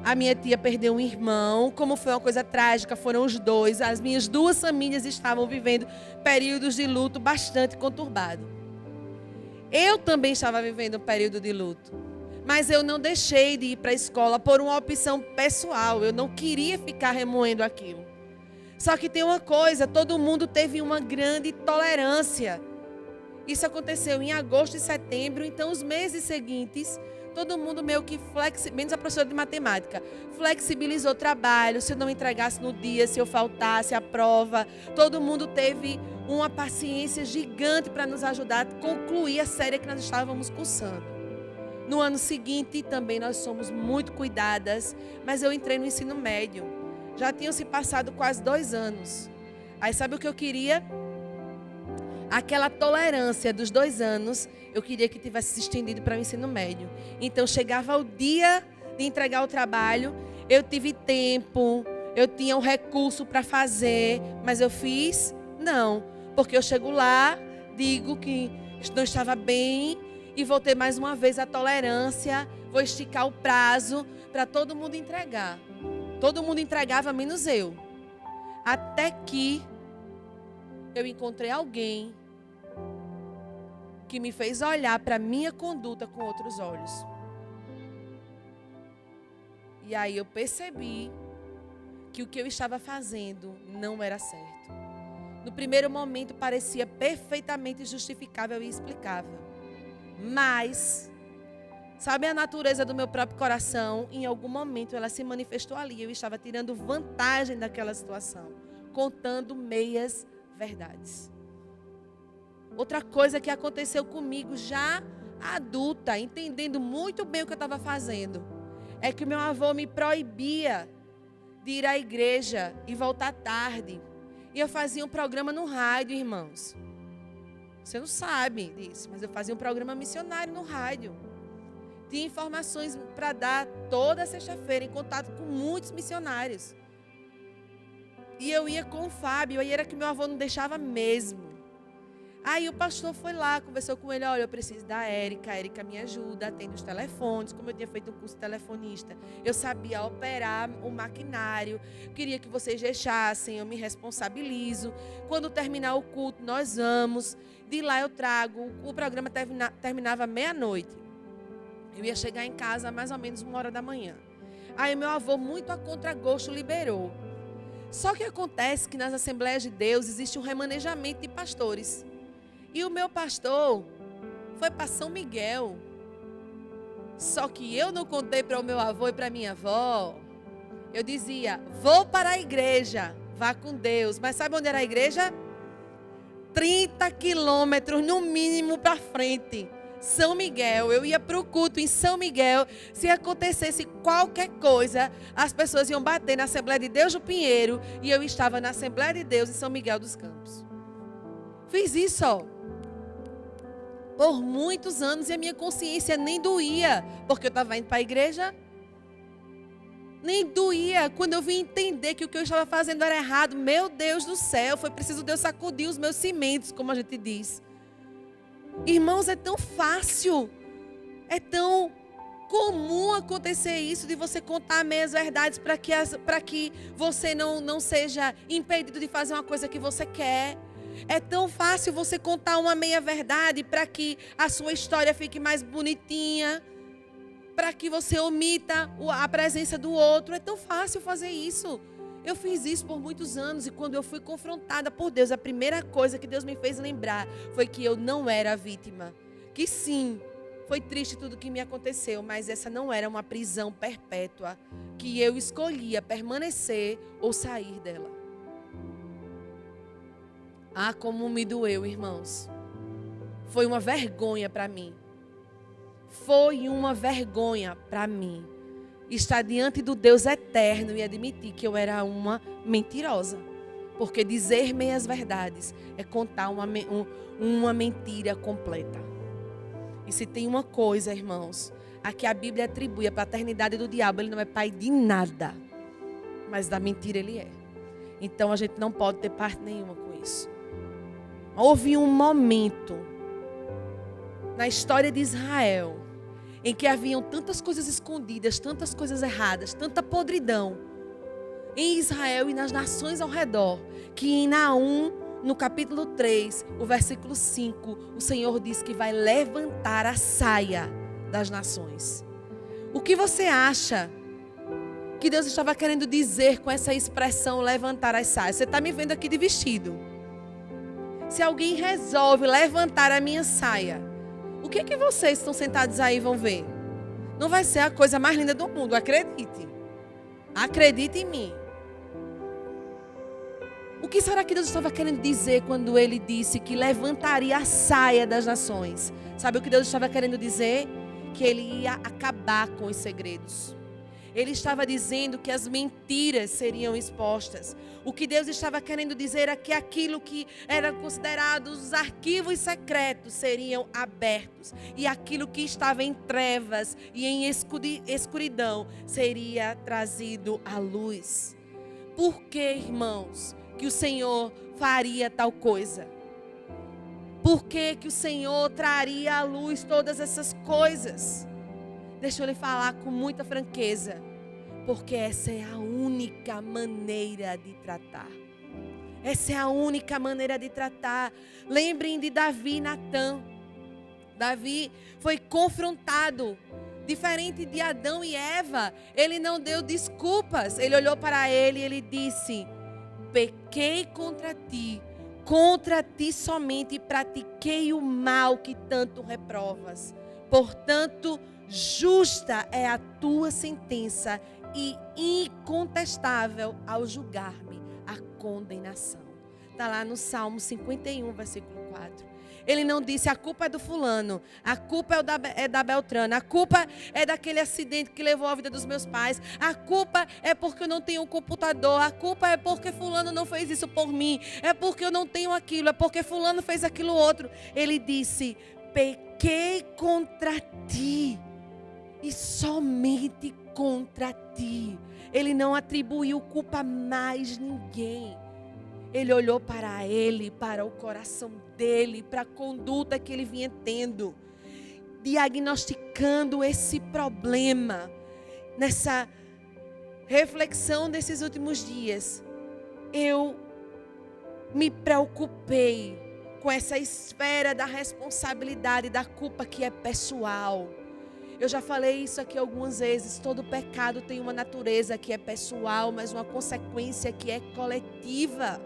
A minha tia perdeu um irmão. Como foi uma coisa trágica, foram os 2. As minhas 2 famílias estavam vivendo períodos de luto bastante conturbado. Eu também estava vivendo um período de luto. Mas eu não deixei de ir para a escola por uma opção pessoal. Eu não queria ficar remoendo aquilo. Só que tem uma coisa, todo mundo teve uma grande tolerância. Isso aconteceu em agosto e setembro, então os meses seguintes, todo mundo meio que menos a professora de matemática, flexibilizou o trabalho, se eu não entregasse no dia, se eu faltasse a prova. Todo mundo teve uma paciência gigante para nos ajudar a concluir a série que nós estávamos cursando. No ano seguinte, também nós somos muito cuidadas, mas eu entrei no ensino médio. Já tinham se passado quase 2 anos. Aí sabe o que eu queria? Aquela tolerância dos 2 anos, eu queria que tivesse se estendido para o ensino médio. Então, chegava o dia de entregar o trabalho, eu tive tempo, eu tinha um recurso para fazer, mas eu fiz? Não. Porque eu chego lá, digo que não estava bem e vou ter mais uma vez a tolerância, vou esticar o prazo para todo mundo entregar. Todo mundo entregava, menos eu. Até que eu encontrei alguém que me fez olhar para a minha conduta com outros olhos. E aí eu percebi que o que eu estava fazendo não era certo. No primeiro momento parecia perfeitamente justificável e explicável. Mas, sabe a natureza do meu próprio coração? Em algum momento ela se manifestou ali. Eu estava tirando vantagem daquela situação, contando meias verdades. Outra coisa que aconteceu comigo já adulta, entendendo muito bem o que eu estava fazendo, é que o meu avô me proibia de ir à igreja e voltar tarde. E eu fazia um programa no rádio, irmãos. Você não sabe disso, mas eu fazia um programa missionário no rádio. Tinha informações para dar toda sexta-feira, em contato com muitos missionários. E eu ia com o Fábio, aí era que meu avô não deixava mesmo. Aí o pastor foi lá, conversou com ele, olha, eu preciso da Érica, a Érica me ajuda, atende os telefones, como eu tinha feito um curso de telefonista. Eu sabia operar o maquinário, queria que vocês deixassem, eu me responsabilizo. Quando terminar o culto, nós vamos, de lá eu trago, o programa terminava meia-noite. Eu ia chegar em casa mais ou menos 1h da manhã. Aí meu avô, muito a contragosto, liberou. Só que acontece que nas Assembleias de Deus existe um remanejamento de pastores. E o meu pastor foi para São Miguel. Só que eu não contei para o meu avô e para a minha avó. Eu dizia, vou para a igreja, vá com Deus. Mas sabe onde era a igreja? 30 quilômetros no mínimo para frente. São Miguel, eu ia para o culto em São Miguel. Se acontecesse qualquer coisa, as pessoas iam bater na Assembleia de Deus do Pinheiro. E eu estava na Assembleia de Deus em São Miguel dos Campos. Fiz isso, ó, por muitos anos, e a minha consciência nem doía, porque eu estava indo para a igreja. Nem doía quando eu vim entender que o que eu estava fazendo era errado. Meu Deus do céu, foi preciso Deus sacudir os meus cimentos, como a gente diz. Irmãos, é tão fácil, é tão comum acontecer isso, de você contar meias verdades para que você não seja impedido de fazer uma coisa que você quer. É tão fácil você contar uma meia verdade para que a sua história fique mais bonitinha, para que você omita a presença do outro. É tão fácil fazer isso. Eu fiz isso por muitos anos e quando eu fui confrontada por Deus, a primeira coisa que Deus me fez lembrar foi que eu não era a vítima. Que sim, foi triste tudo que me aconteceu, mas essa não era uma prisão perpétua que eu escolhia permanecer ou sair dela. Ah, como me doeu, irmãos. Foi uma vergonha para mim. Foi uma vergonha para mim estar diante do Deus eterno e admitir que eu era uma mentirosa. Porque dizer meias verdades é contar uma mentira completa. E se tem uma coisa, irmãos, a que a Bíblia atribui a paternidade do diabo, ele não é pai de nada, mas da mentira ele é. Então a gente não pode ter parte nenhuma com isso. Houve um momento na história de Israel em que haviam tantas coisas escondidas, tantas coisas erradas, tanta podridão em Israel e nas nações ao redor, que em Naum, no capítulo 3, o versículo 5, o Senhor diz que vai levantar a saia das nações. O que você acha que Deus estava querendo dizer com essa expressão levantar as saias? Você está me vendo aqui de vestido. Se alguém resolve levantar a minha saia, o que vocês que estão sentados aí vão ver? Não vai ser a coisa mais linda do mundo, acredite. Acredite em mim. O que será que Deus estava querendo dizer quando Ele disse que levantaria a saia das nações? Sabe o que Deus estava querendo dizer? Que Ele ia acabar com os segredos. Ele estava dizendo que as mentiras seriam expostas. O que Deus estava querendo dizer é que aquilo que era considerado os arquivos secretos seriam abertos. E aquilo que estava em trevas e em escuridão seria trazido à luz. Por que, irmãos, que o Senhor faria tal coisa? Por que o Senhor traria à luz todas essas coisas? Deixa eu lhe falar com muita franqueza, porque essa é a única maneira de tratar. Essa é a única maneira de tratar. Lembrem de Davi e Natã. Davi foi confrontado. Diferente de Adão e Eva, ele não deu desculpas. Ele olhou para ele e ele disse: pequei contra ti somente pratiquei o mal que tanto reprovas. Portanto, justa é a tua sentença e incontestável ao julgar-me a condenação. Está lá no Salmo 51, versículo 4. Ele não disse: a culpa é do fulano, a culpa é da Beltrana, a culpa é daquele acidente que levou a vida dos meus pais, a culpa é porque eu não tenho um computador, a culpa é porque fulano não fez isso por mim, é porque eu não tenho aquilo, é porque fulano fez aquilo outro. Ele disse: pequei contra ti. E somente contra ti. Ele não atribuiu culpa a mais ninguém. Ele olhou para ele, para o coração dele, para a conduta que ele vinha tendo, diagnosticando esse problema. Nessa reflexão desses últimos dias, eu me preocupei com essa esfera da responsabilidade, da culpa que é pessoal. Eu já falei isso aqui algumas vezes. Todo pecado tem uma natureza que é pessoal, mas uma consequência que é coletiva.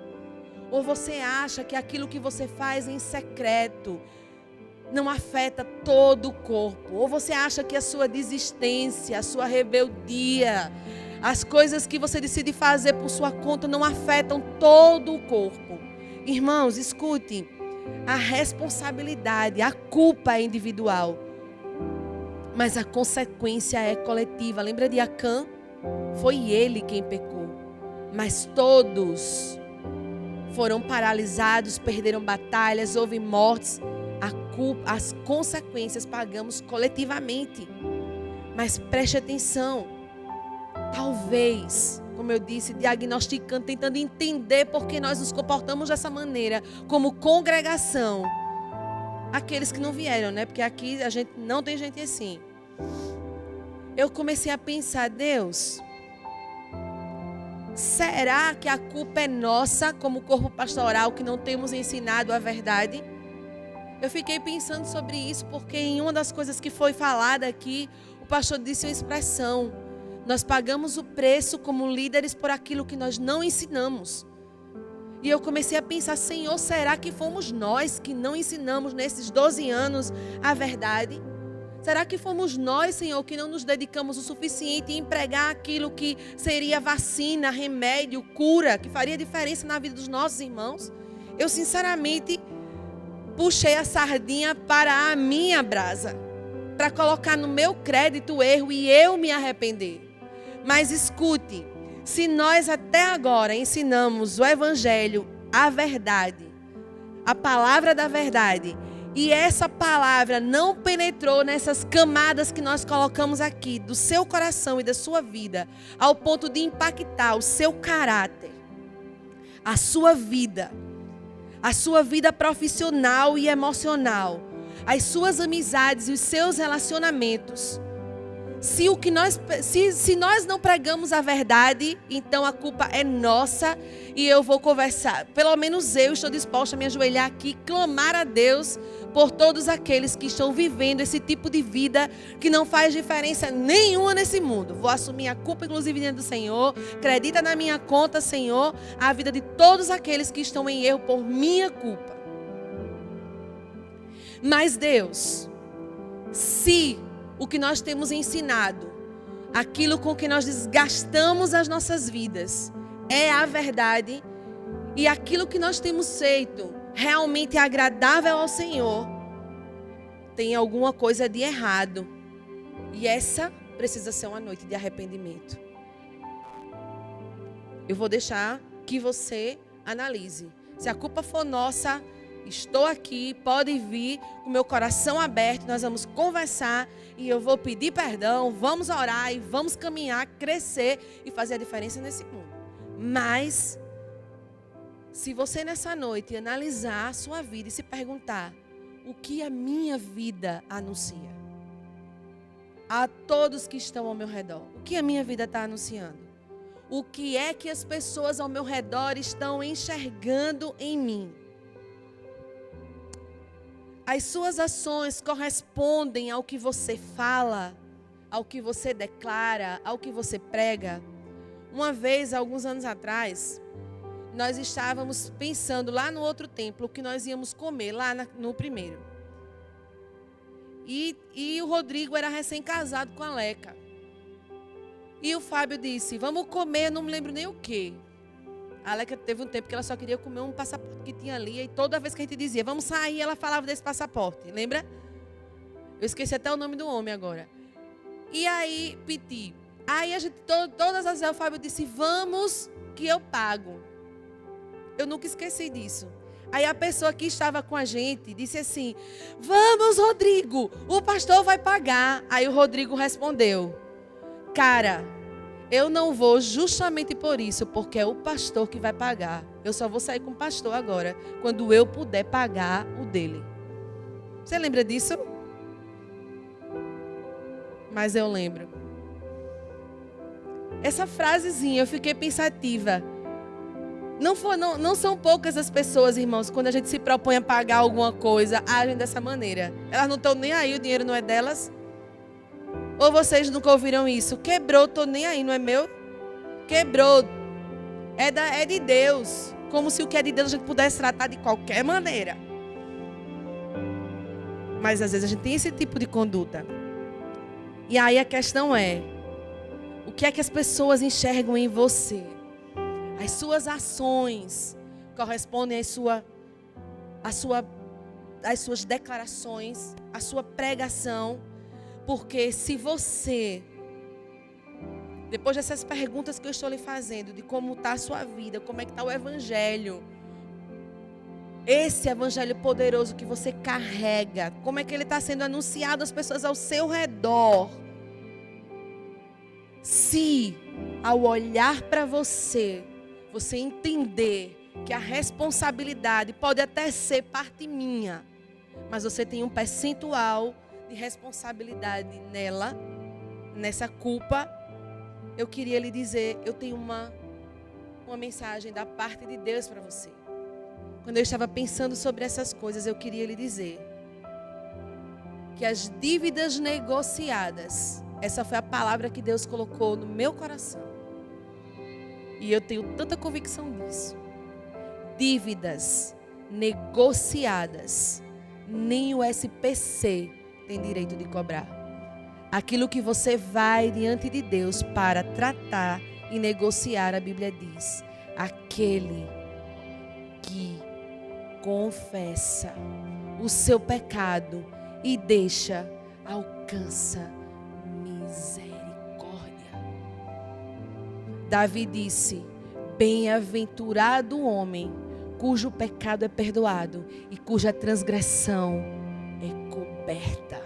Ou você acha que aquilo que você faz em secreto não afeta todo o corpo? Ou você acha que a sua desistência, a sua rebeldia, as coisas que você decide fazer por sua conta não afetam todo o corpo? Irmãos, escute. A responsabilidade, a culpa é individual, mas a consequência é coletiva. Lembra de Acã? Foi ele quem pecou. Mas todos foram paralisados, perderam batalhas, houve mortes. As consequências pagamos coletivamente. Mas preste atenção. Talvez, como eu disse, diagnosticando, tentando entender por que nós nos comportamos dessa maneira como congregação. aqueles que não vieram, né? Porque aqui a gente não tem gente assim. Eu comecei a pensar, Deus, será que a culpa é nossa como corpo pastoral que não temos ensinado a verdade? Eu fiquei pensando sobre isso porque em uma das coisas que foi falada aqui, o pastor disse uma expressão: nós pagamos o preço como líderes por aquilo que nós não ensinamos. E eu comecei a pensar, Senhor, será que fomos nós que não ensinamos nesses 12 anos a verdade? Será que fomos nós, Senhor, que não nos dedicamos o suficiente em pregar aquilo que seria vacina, remédio, cura, que faria diferença na vida dos nossos irmãos? Eu, sinceramente, puxei a sardinha para a minha brasa, para colocar no meu crédito o erro e eu me arrepender. Mas escute, se nós até agora ensinamos o evangelho, a verdade, a palavra da verdade, e essa palavra não penetrou nessas camadas que nós colocamos aqui, do seu coração e da sua vida, ao ponto de impactar o seu caráter, a sua vida profissional e emocional, as suas amizades e os seus relacionamentos. Se nós não pregamos a verdade, então a culpa é nossa e eu vou conversar. Pelo menos eu estou disposta a me ajoelhar aqui e clamar a Deus por todos aqueles que estão vivendo esse tipo de vida que não faz diferença nenhuma nesse mundo. Vou assumir a culpa, inclusive, diante do Senhor. Acredita na minha conta, Senhor, a vida de todos aqueles que estão em erro por minha culpa. Mas Deus, se o que nós temos ensinado, aquilo com que nós desgastamos as nossas vidas, é a verdade, e aquilo que nós temos feito realmente é agradável ao Senhor, tem alguma coisa de errado. E essa precisa ser uma noite de arrependimento. Eu vou deixar que você analise. Se a culpa for nossa, estou aqui, pode vir com o meu coração aberto, nós vamos conversar e eu vou pedir perdão, vamos orar e vamos caminhar, crescer e fazer a diferença nesse mundo. Mas, se você nessa noite analisar a sua vida e se perguntar, o que a minha vida anuncia? A todos que estão ao meu redor, o que a minha vida está anunciando? O que é que as pessoas ao meu redor estão enxergando em mim? As suas ações correspondem ao que você fala, ao que você declara, ao que você prega? Uma vez, alguns anos atrás, nós estávamos pensando lá no outro templo o que nós íamos comer, lá no primeiro. E o Rodrigo era recém-casado com a Leca. E o Fábio disse, vamos comer, não me lembro nem o quê. A Leca teve um tempo que ela só queria comer um passaporte que tinha ali. E toda vez que a gente dizia, vamos sair, ela falava desse passaporte. Lembra? Eu esqueci até o nome do homem agora. E aí, pedi. Aí a gente, todas as vezes o Fábio disse, vamos que eu pago. Eu nunca esqueci disso. Aí a pessoa que estava com a gente disse assim, vamos, Rodrigo, o pastor vai pagar. Aí o Rodrigo respondeu, cara, eu não vou justamente por isso, porque é o pastor que vai pagar. Eu só vou sair com o pastor agora, quando eu puder pagar o dele. Você lembra disso? Mas eu lembro. Essa frasezinha, eu fiquei pensativa. Não são poucas as pessoas, irmãos, quando a gente se propõe a pagar alguma coisa, agem dessa maneira. Elas não estão nem aí, o dinheiro não é delas. Ou vocês nunca ouviram isso? Quebrou, estou nem aí, não é meu? Quebrou. É de Deus. Como se o que é de Deus a gente pudesse tratar de qualquer maneira. Mas às vezes a gente tem esse tipo de conduta. E aí a questão é, o que é que as pessoas enxergam em você? As suas ações correspondem às suas declarações, à sua pregação. Porque se você, depois dessas perguntas que eu estou lhe fazendo, de como está a sua vida, como é que está o evangelho, esse evangelho poderoso que você carrega, como é que ele está sendo anunciado às pessoas ao seu redor, se ao olhar para você, você entender que a responsabilidade pode até ser parte minha, mas você tem um percentual de responsabilidade nela, nessa culpa, eu queria lhe dizer, eu tenho uma mensagem da parte de Deus para você. Quando eu estava pensando sobre essas coisas, eu queria lhe dizer que as dívidas negociadas, essa foi a palavra que Deus colocou no meu coração. E eu tenho tanta convicção disso. Dívidas negociadas, nem o SPC tem direito de cobrar. Aquilo que você vai diante de Deus para tratar e negociar, a Bíblia diz, aquele que confessa o seu pecado e deixa, alcança misericórdia. Davi disse, bem-aventurado o homem cujo pecado é perdoado e cuja transgressão é coberta.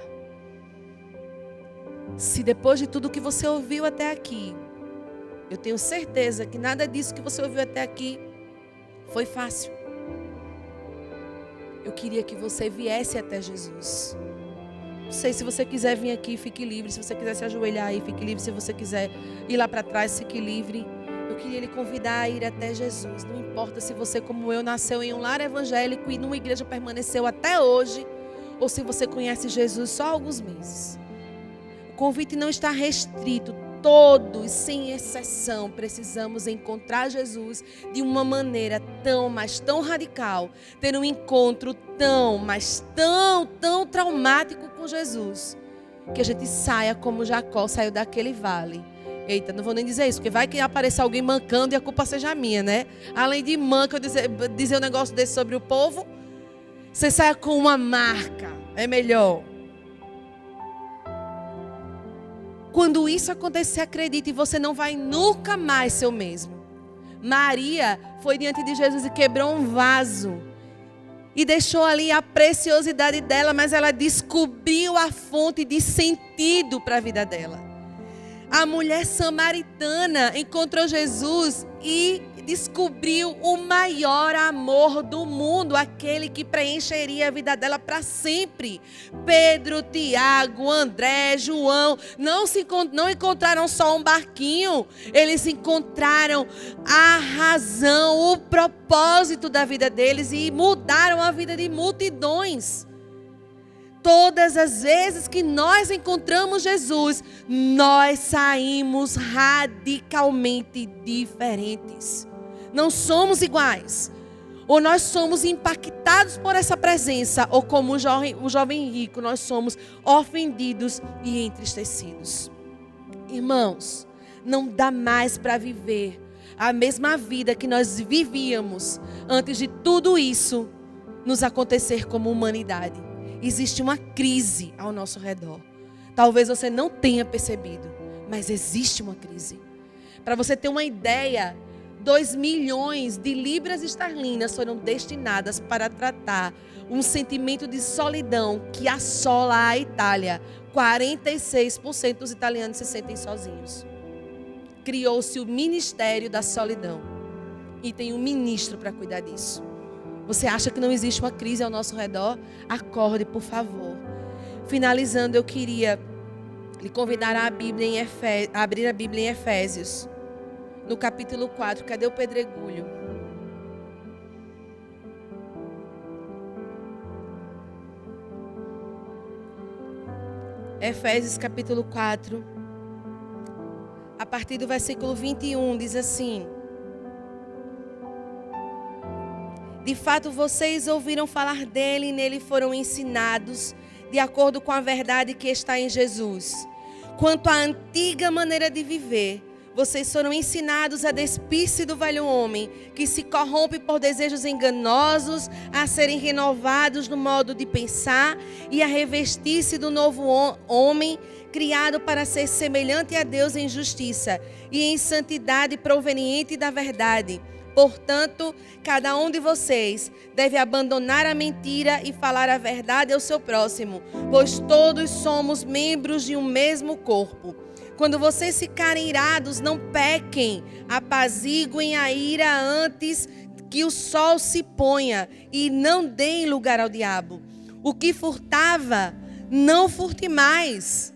Se depois de tudo que você ouviu até aqui, eu tenho certeza que nada disso que você ouviu até aqui foi fácil. Eu queria que você viesse até Jesus. Não sei, se você quiser vir aqui, fique livre. Se você quiser se ajoelhar aí, fique livre. Se você quiser ir lá para trás, fique livre. Eu queria lhe convidar a ir até Jesus. Não importa se você, como eu, nasceu em um lar evangélico e numa igreja permaneceu até hoje, ou se você conhece Jesus só há alguns meses. O convite não está restrito. Todos, sem exceção, precisamos encontrar Jesus de uma maneira mas tão radical. Ter um encontro tão traumático com Jesus. Que a gente saia como Jacó saiu daquele vale. Eita, não vou nem dizer isso, porque vai que apareça alguém mancando e a culpa seja minha, né? Além de manca, eu dizer um negócio desse sobre o povo. Você saia com uma marca, é melhor. Quando isso acontecer, acredite, você não vai nunca mais ser o mesmo. Maria foi diante de Jesus e quebrou um vaso. E deixou ali a preciosidade dela, mas ela descobriu a fonte de sentido para a vida dela. A mulher samaritana encontrou Jesus e descobriu o maior amor do mundo, aquele que preencheria a vida dela para sempre. Pedro, Tiago, André, João, não encontraram só um barquinho, eles encontraram a razão, o propósito da vida deles e mudaram a vida de multidões. Todas as vezes que nós encontramos Jesus, nós saímos radicalmente diferentes. Não somos iguais. Ou nós somos impactados por essa presença, ou como o jovem rico, nós somos ofendidos e entristecidos. Irmãos, não dá mais para viver a mesma vida que nós vivíamos antes de tudo isso nos acontecer como humanidade. Existe uma crise ao nosso redor. Talvez você não tenha percebido, mas existe uma crise. Para você ter uma ideia, 2 milhões de libras esterlinas foram destinadas para tratar um sentimento de solidão que assola a Itália. 46% dos italianos se sentem sozinhos. Criou-se o Ministério da Solidão. E tem um ministro para cuidar disso. Você acha que não existe uma crise ao nosso redor? Acorde, por favor. Finalizando, eu queria lhe convidar a abrir a Bíblia em Efésios. No capítulo 4, cadê o pedregulho? Efésios capítulo 4. A partir do versículo 21, diz assim: de fato, vocês ouviram falar dele e nele foram ensinados, de acordo com a verdade que está em Jesus. Quanto à antiga maneira de viver, vocês foram ensinados a despir-se do velho homem, que se corrompe por desejos enganosos, a serem renovados no modo de pensar e a revestir-se do novo homem, criado para ser semelhante a Deus em justiça e em santidade proveniente da verdade. Portanto, cada um de vocês deve abandonar a mentira e falar a verdade ao seu próximo, pois todos somos membros de um mesmo corpo. Quando vocês ficarem irados, não pequem, apaziguem a ira antes que o sol se ponha e não deem lugar ao diabo. O que furtava, não furte mais.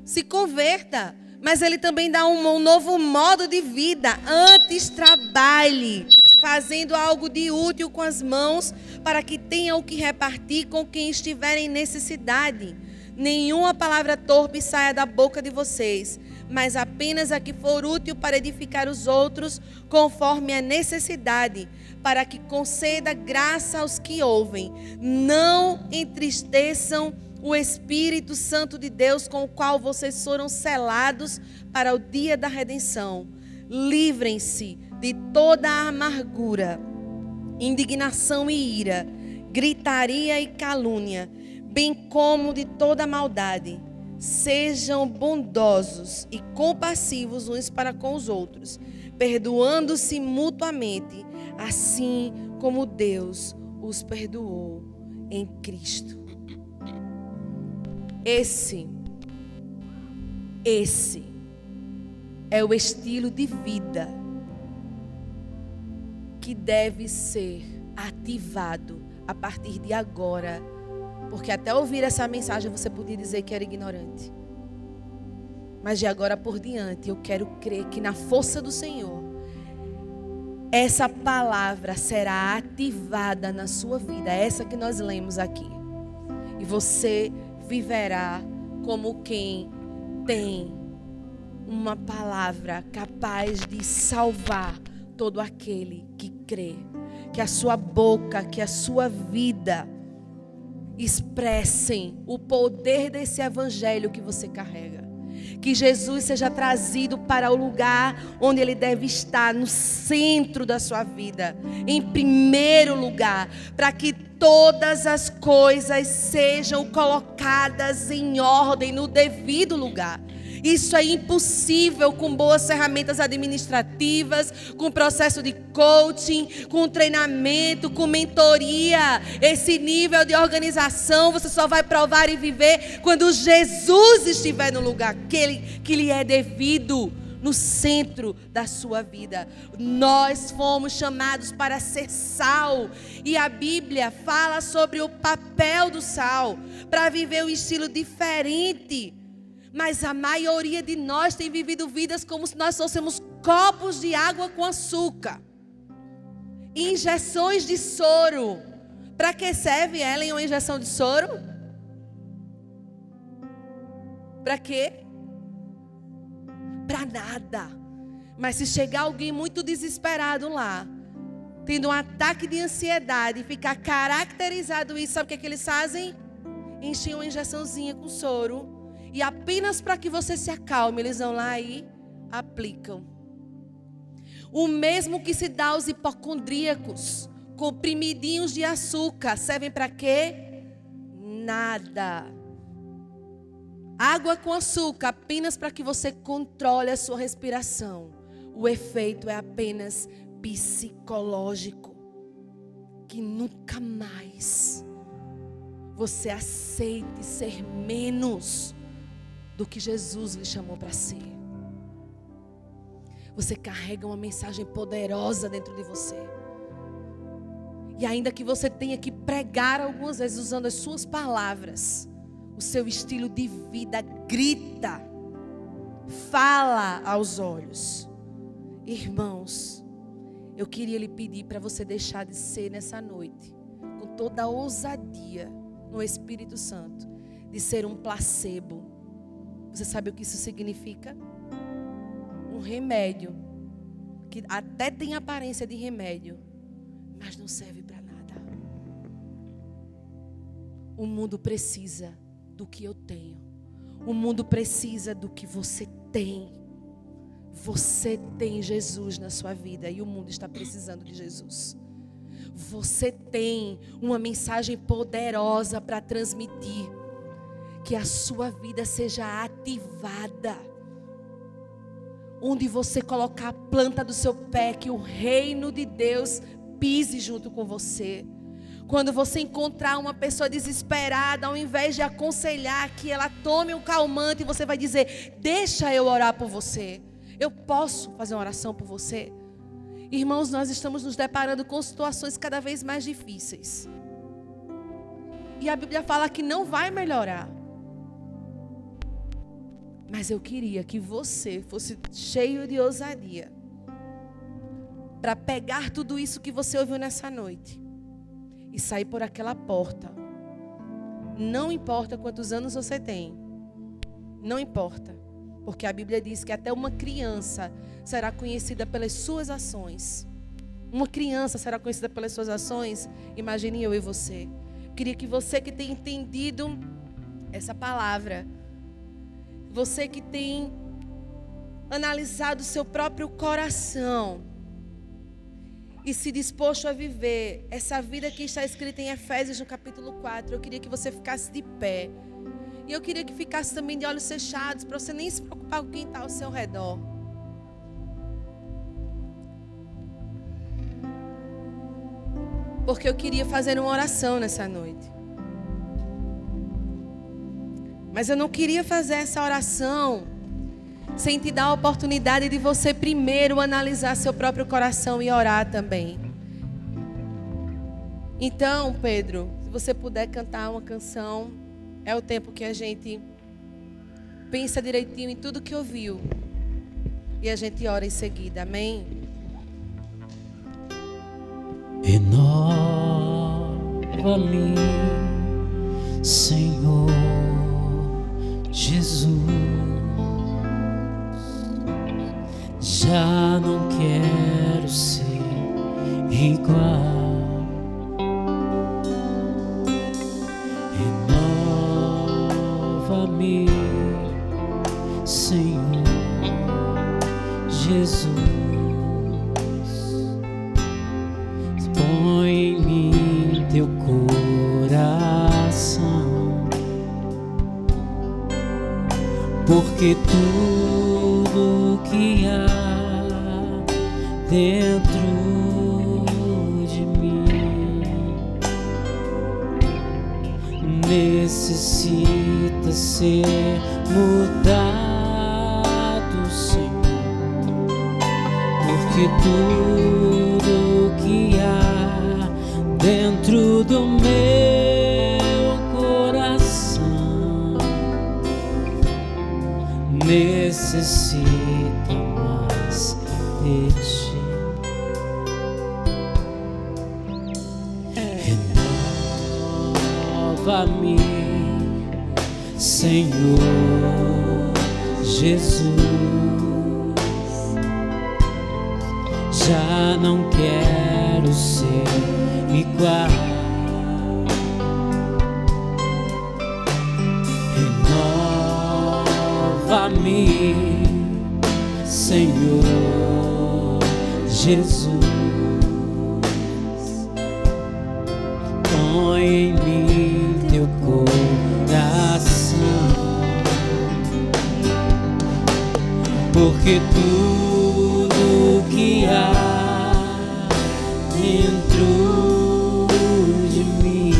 Se converta. Mas ele também dá um novo modo de vida. Antes trabalhe, fazendo algo de útil com as mãos, para que tenha o que repartir com quem estiver em necessidade. Nenhuma palavra torpe saia da boca de vocês, mas apenas a que for útil para edificar os outros, conforme a necessidade, para que conceda graça aos que ouvem. Não entristeçam o Espírito Santo de Deus, com o qual vocês foram selados para o dia da redenção. Livrem-se de toda a amargura, indignação e ira, gritaria e calúnia, bem como de toda maldade. Sejam bondosos e compassivos uns para com os outros, perdoando-se mutuamente, assim como Deus os perdoou em Cristo. Esse é o estilo de vida que deve ser ativado a partir de agora. Porque até ouvir essa mensagem você podia dizer que era ignorante. Mas de agora por diante eu quero crer que na força do Senhor essa palavra será ativada na sua vida. Essa que nós lemos aqui. E você viverá como quem tem uma palavra capaz de salvar todo aquele que crê. Que a sua boca, que a sua vida expressem o poder desse evangelho que você carrega. Que Jesus seja trazido para o lugar onde ele deve estar, no centro da sua vida, em primeiro lugar, para que todas as coisas sejam colocadas em ordem, no devido lugar. Isso é impossível com boas ferramentas administrativas, com processo de coaching, com treinamento, com mentoria. Esse nível de organização você só vai provar e viver quando Jesus estiver no lugar que lhe é devido, no centro da sua vida. Nós fomos chamados para ser sal. E a Bíblia fala sobre o papel do sal, para viver um estilo diferente. Mas a maioria de nós tem vivido vidas como se nós fôssemos copos de água com açúcar. Injeções de soro. Para que serve, Ellen, uma injeção de soro? Para quê? Para nada. Mas se chegar alguém muito desesperado lá, tendo um ataque de ansiedade, e ficar caracterizado isso, sabe o que eles fazem? Enchem uma injeçãozinha com soro. E apenas para que você se acalme, eles vão lá e aplicam. O mesmo que se dá aos hipocondríacos, comprimidinhos de açúcar, servem para quê? Nada. Água com açúcar, apenas para que você controle a sua respiração. O efeito é apenas psicológico. Que nunca mais você aceite ser menos do que Jesus lhe chamou para ser. Você carrega uma mensagem poderosa dentro de você. E ainda que você tenha que pregar algumas vezes usando as suas palavras, o seu estilo de vida grita, fala aos olhos. Irmãos, eu queria lhe pedir para você deixar de ser nessa noite, com toda a ousadia no Espírito Santo, de ser um placebo. Você sabe o que isso significa? Um remédio que até tem aparência de remédio, mas não serve para nada. O mundo precisa do que eu tenho. O mundo precisa do que você tem. Você tem Jesus na sua vida e o mundo está precisando de Jesus. Você tem uma mensagem poderosa para transmitir. Que a sua vida seja ativada. Onde você colocar a planta do seu pé, que o reino de Deus pise junto com você. Quando você encontrar uma pessoa desesperada, ao invés de aconselhar que ela tome um calmante, você vai dizer: deixa eu orar por você. Eu posso fazer uma oração por você? Irmãos, nós estamos nos deparando com situações cada vez mais difíceis. E a Bíblia fala que não vai melhorar. Mas eu queria que você fosse cheio de ousadia para pegar tudo isso que você ouviu nessa noite e sair por aquela porta. Não importa quantos anos você tem. Não importa. Porque a Bíblia diz que até uma criança será conhecida pelas suas ações. Uma criança será conhecida pelas suas ações. Imagine eu e você. Eu queria que você que tem entendido essa palavra, você que tem analisado o seu próprio coração e se disposto a viver essa vida que está escrita em Efésios no capítulo 4, eu queria que você ficasse de pé. E eu queria que ficasse também de olhos fechados, para você nem se preocupar com quem está ao seu redor. Porque eu queria fazer uma oração nessa noite. Mas eu não queria fazer essa oração sem te dar a oportunidade de você primeiro analisar seu próprio coração e orar também. Então, Pedro, se você puder cantar uma canção, é o tempo que a gente pensa direitinho em tudo que ouviu e a gente ora em seguida, amém?
Renova-me, Senhor Jesus. Já não quero ser igual. Renova-me, Senhor Jesus. Põe em mim teu coração, porque tudo que há dentro de mim necessita ser mudado, Senhor, porque tudo que há dentro do meu coração necessita mais de ti. Renova-me, Senhor Jesus. Já não quero ser igual. Renova-me, Senhor Jesus. Põe em mim teu coração, porque tudo que há dentro de mim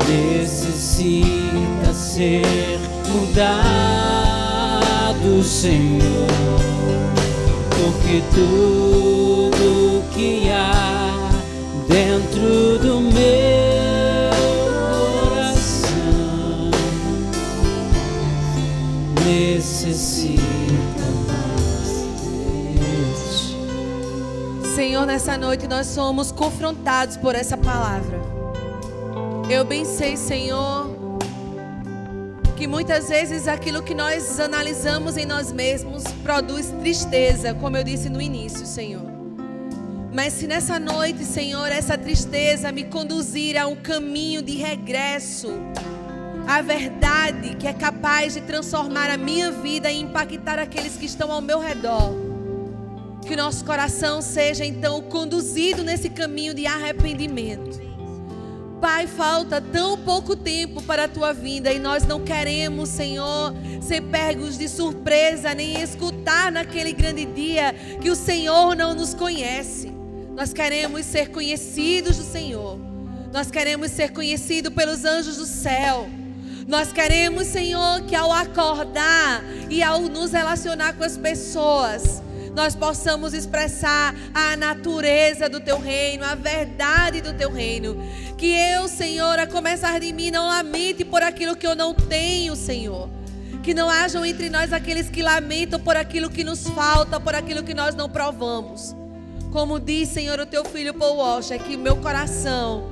necessita ser mudado, Senhor, porque tudo que há dentro do meu coração necessita mais de ti.
Senhor, nessa noite nós somos confrontados por essa palavra. Eu bem sei, Senhor, que muitas vezes aquilo que nós analisamos em nós mesmos produz tristeza, como eu disse no início, Senhor. Mas se nessa noite, Senhor, essa tristeza me conduzir a um caminho de regresso à verdade que é capaz de transformar a minha vida e impactar aqueles que estão ao meu redor, que nosso coração seja então conduzido nesse caminho de arrependimento. Pai, falta tão pouco tempo para a Tua vinda e nós não queremos, Senhor, ser pegos de surpresa, nem escutar naquele grande dia que o Senhor não nos conhece. Nós queremos ser conhecidos do Senhor. Nós queremos ser conhecidos pelos anjos do céu. Nós queremos, Senhor, que ao acordar e ao nos relacionar com as pessoas, nós possamos expressar a natureza do Teu reino, a verdade do Teu reino. Que eu, Senhor, a começar de mim, não lamente por aquilo que eu não tenho, Senhor. Que não hajam entre nós aqueles que lamentam por aquilo que nos falta, por aquilo que nós não provamos. Como diz, Senhor, o Teu filho Paul Washer, que meu coração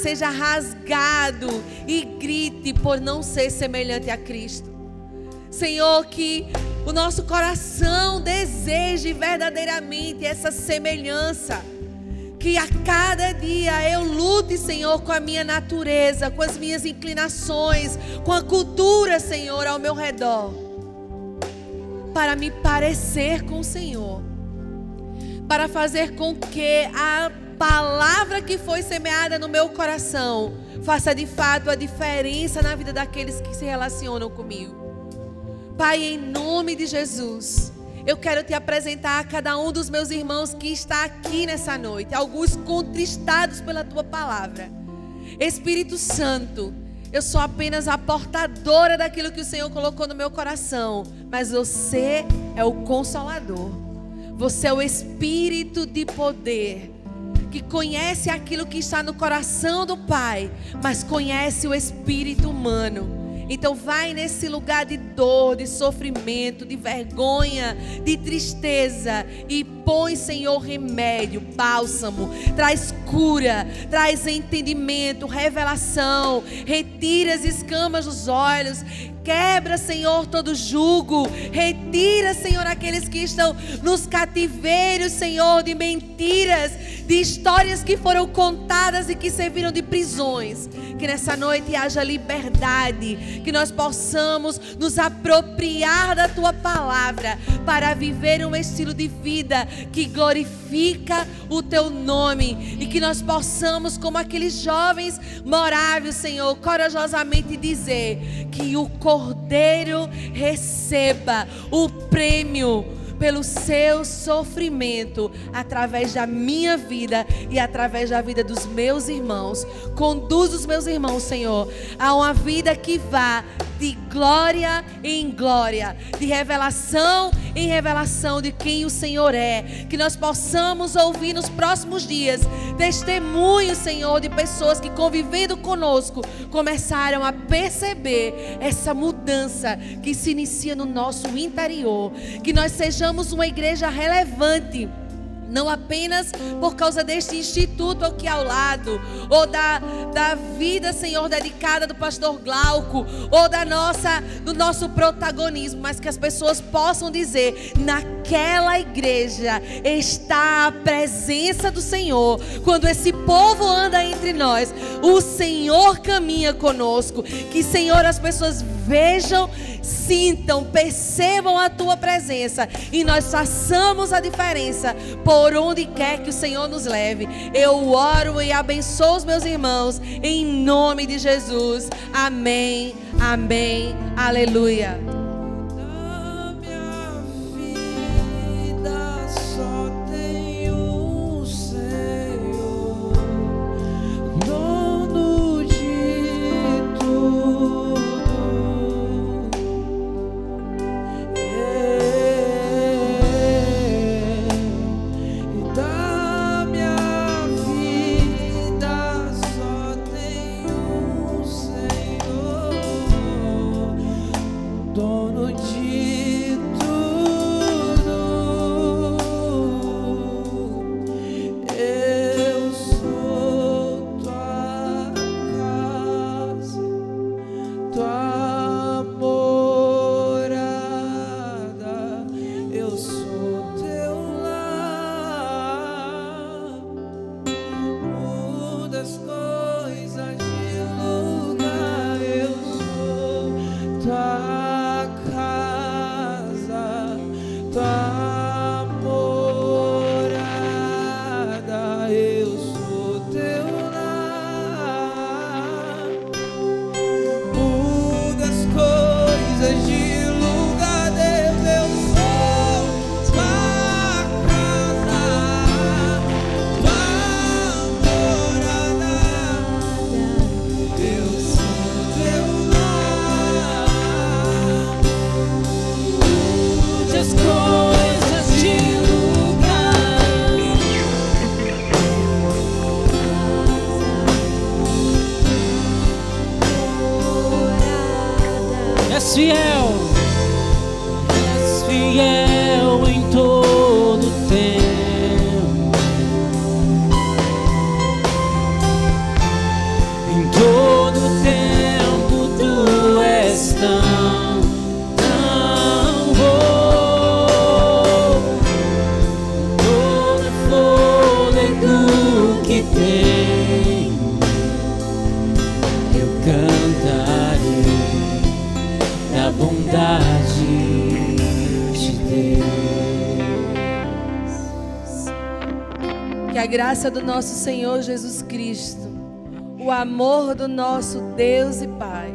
seja rasgado e grite por não ser semelhante a Cristo. Senhor, que o nosso coração deseje verdadeiramente essa semelhança. Que a cada dia eu lute, Senhor, com a minha natureza, com as minhas inclinações, com a cultura, Senhor, ao meu redor, para me parecer com o Senhor, para fazer com que a palavra que foi semeada no meu coração faça de fato a diferença na vida daqueles que se relacionam comigo. Pai, em nome de Jesus, eu quero Te apresentar a cada um dos meus irmãos que está aqui nessa noite, alguns contristados pela Tua palavra. Espírito Santo, eu sou apenas a portadora daquilo que o Senhor colocou no meu coração, mas você é o Consolador. Você é o Espírito de poder, que conhece aquilo que está no coração do Pai, mas conhece o espírito humano. Então vai nesse lugar de dor, de sofrimento, de vergonha, de tristeza e põe, Senhor, remédio, bálsamo, traz cura, traz entendimento, revelação, retira as escamas dos olhos, quebra, Senhor, todo jugo, retira, Senhor, aqueles que estão nos cativeiros, Senhor, de mentiras, de histórias que foram contadas e que serviram de prisões. Que nessa noite haja liberdade, que nós possamos nos apropriar da Tua palavra para viver um estilo de vida que glorifica o Teu nome e que nós possamos, como aqueles jovens moráveis, Senhor, corajosamente dizer que o Cordeiro receba o prêmio pelo seu sofrimento através da minha vida e através da vida dos meus irmãos. Conduz os meus irmãos, Senhor, a uma vida que vá de glória em glória, de revelação em revelação de quem o Senhor é. Que nós possamos ouvir nos próximos dias testemunhos, Senhor, de pessoas que convivendo conosco começaram a perceber essa mudança que se inicia no nosso interior. Que nós sejamos uma igreja relevante, não apenas por causa deste instituto aqui ao lado, ou da vida, Senhor, dedicada do pastor Glauco, ou do nosso protagonismo, mas que as pessoas possam dizer: naquela igreja está a presença do Senhor. Quando esse povo anda entre nós, o Senhor caminha conosco. Que, Senhor, as pessoas vejam, sintam, percebam a Tua presença e nós façamos a diferença por onde quer que o Senhor nos leve. Eu oro e abençoo os meus irmãos em nome de Jesus. Amém, amém, aleluia.
Dono És fiel em todo tempo. Em todo tempo tu és tão bom. Todo fôlego que tem, eu cantarei da bondade de Deus.
Que a graça do nosso Senhor Jesus Cristo, o amor do nosso Deus e Pai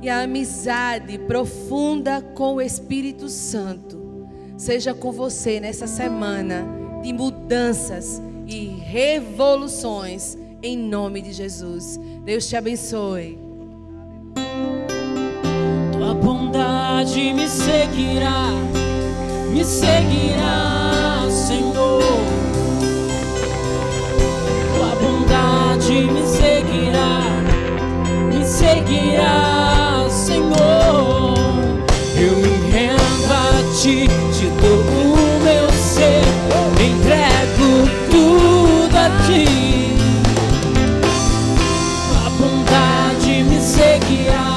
e a amizade profunda com o Espírito Santo seja com você nessa semana de mudanças e revoluções, em nome de Jesus. Deus te abençoe.
Tua bondade me seguirá, Senhor. Tua bondade me seguirá, Senhor. Eu me rendo a ti, te dou o meu ser, entrego tudo a ti. Tua bondade me seguirá,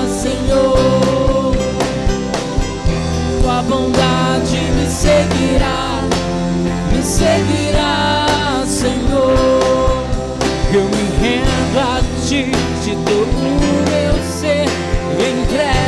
Senhor. Tua bondade me seguirá, Senhor. Eu me rendo a ti, te dou o meu ser, entrego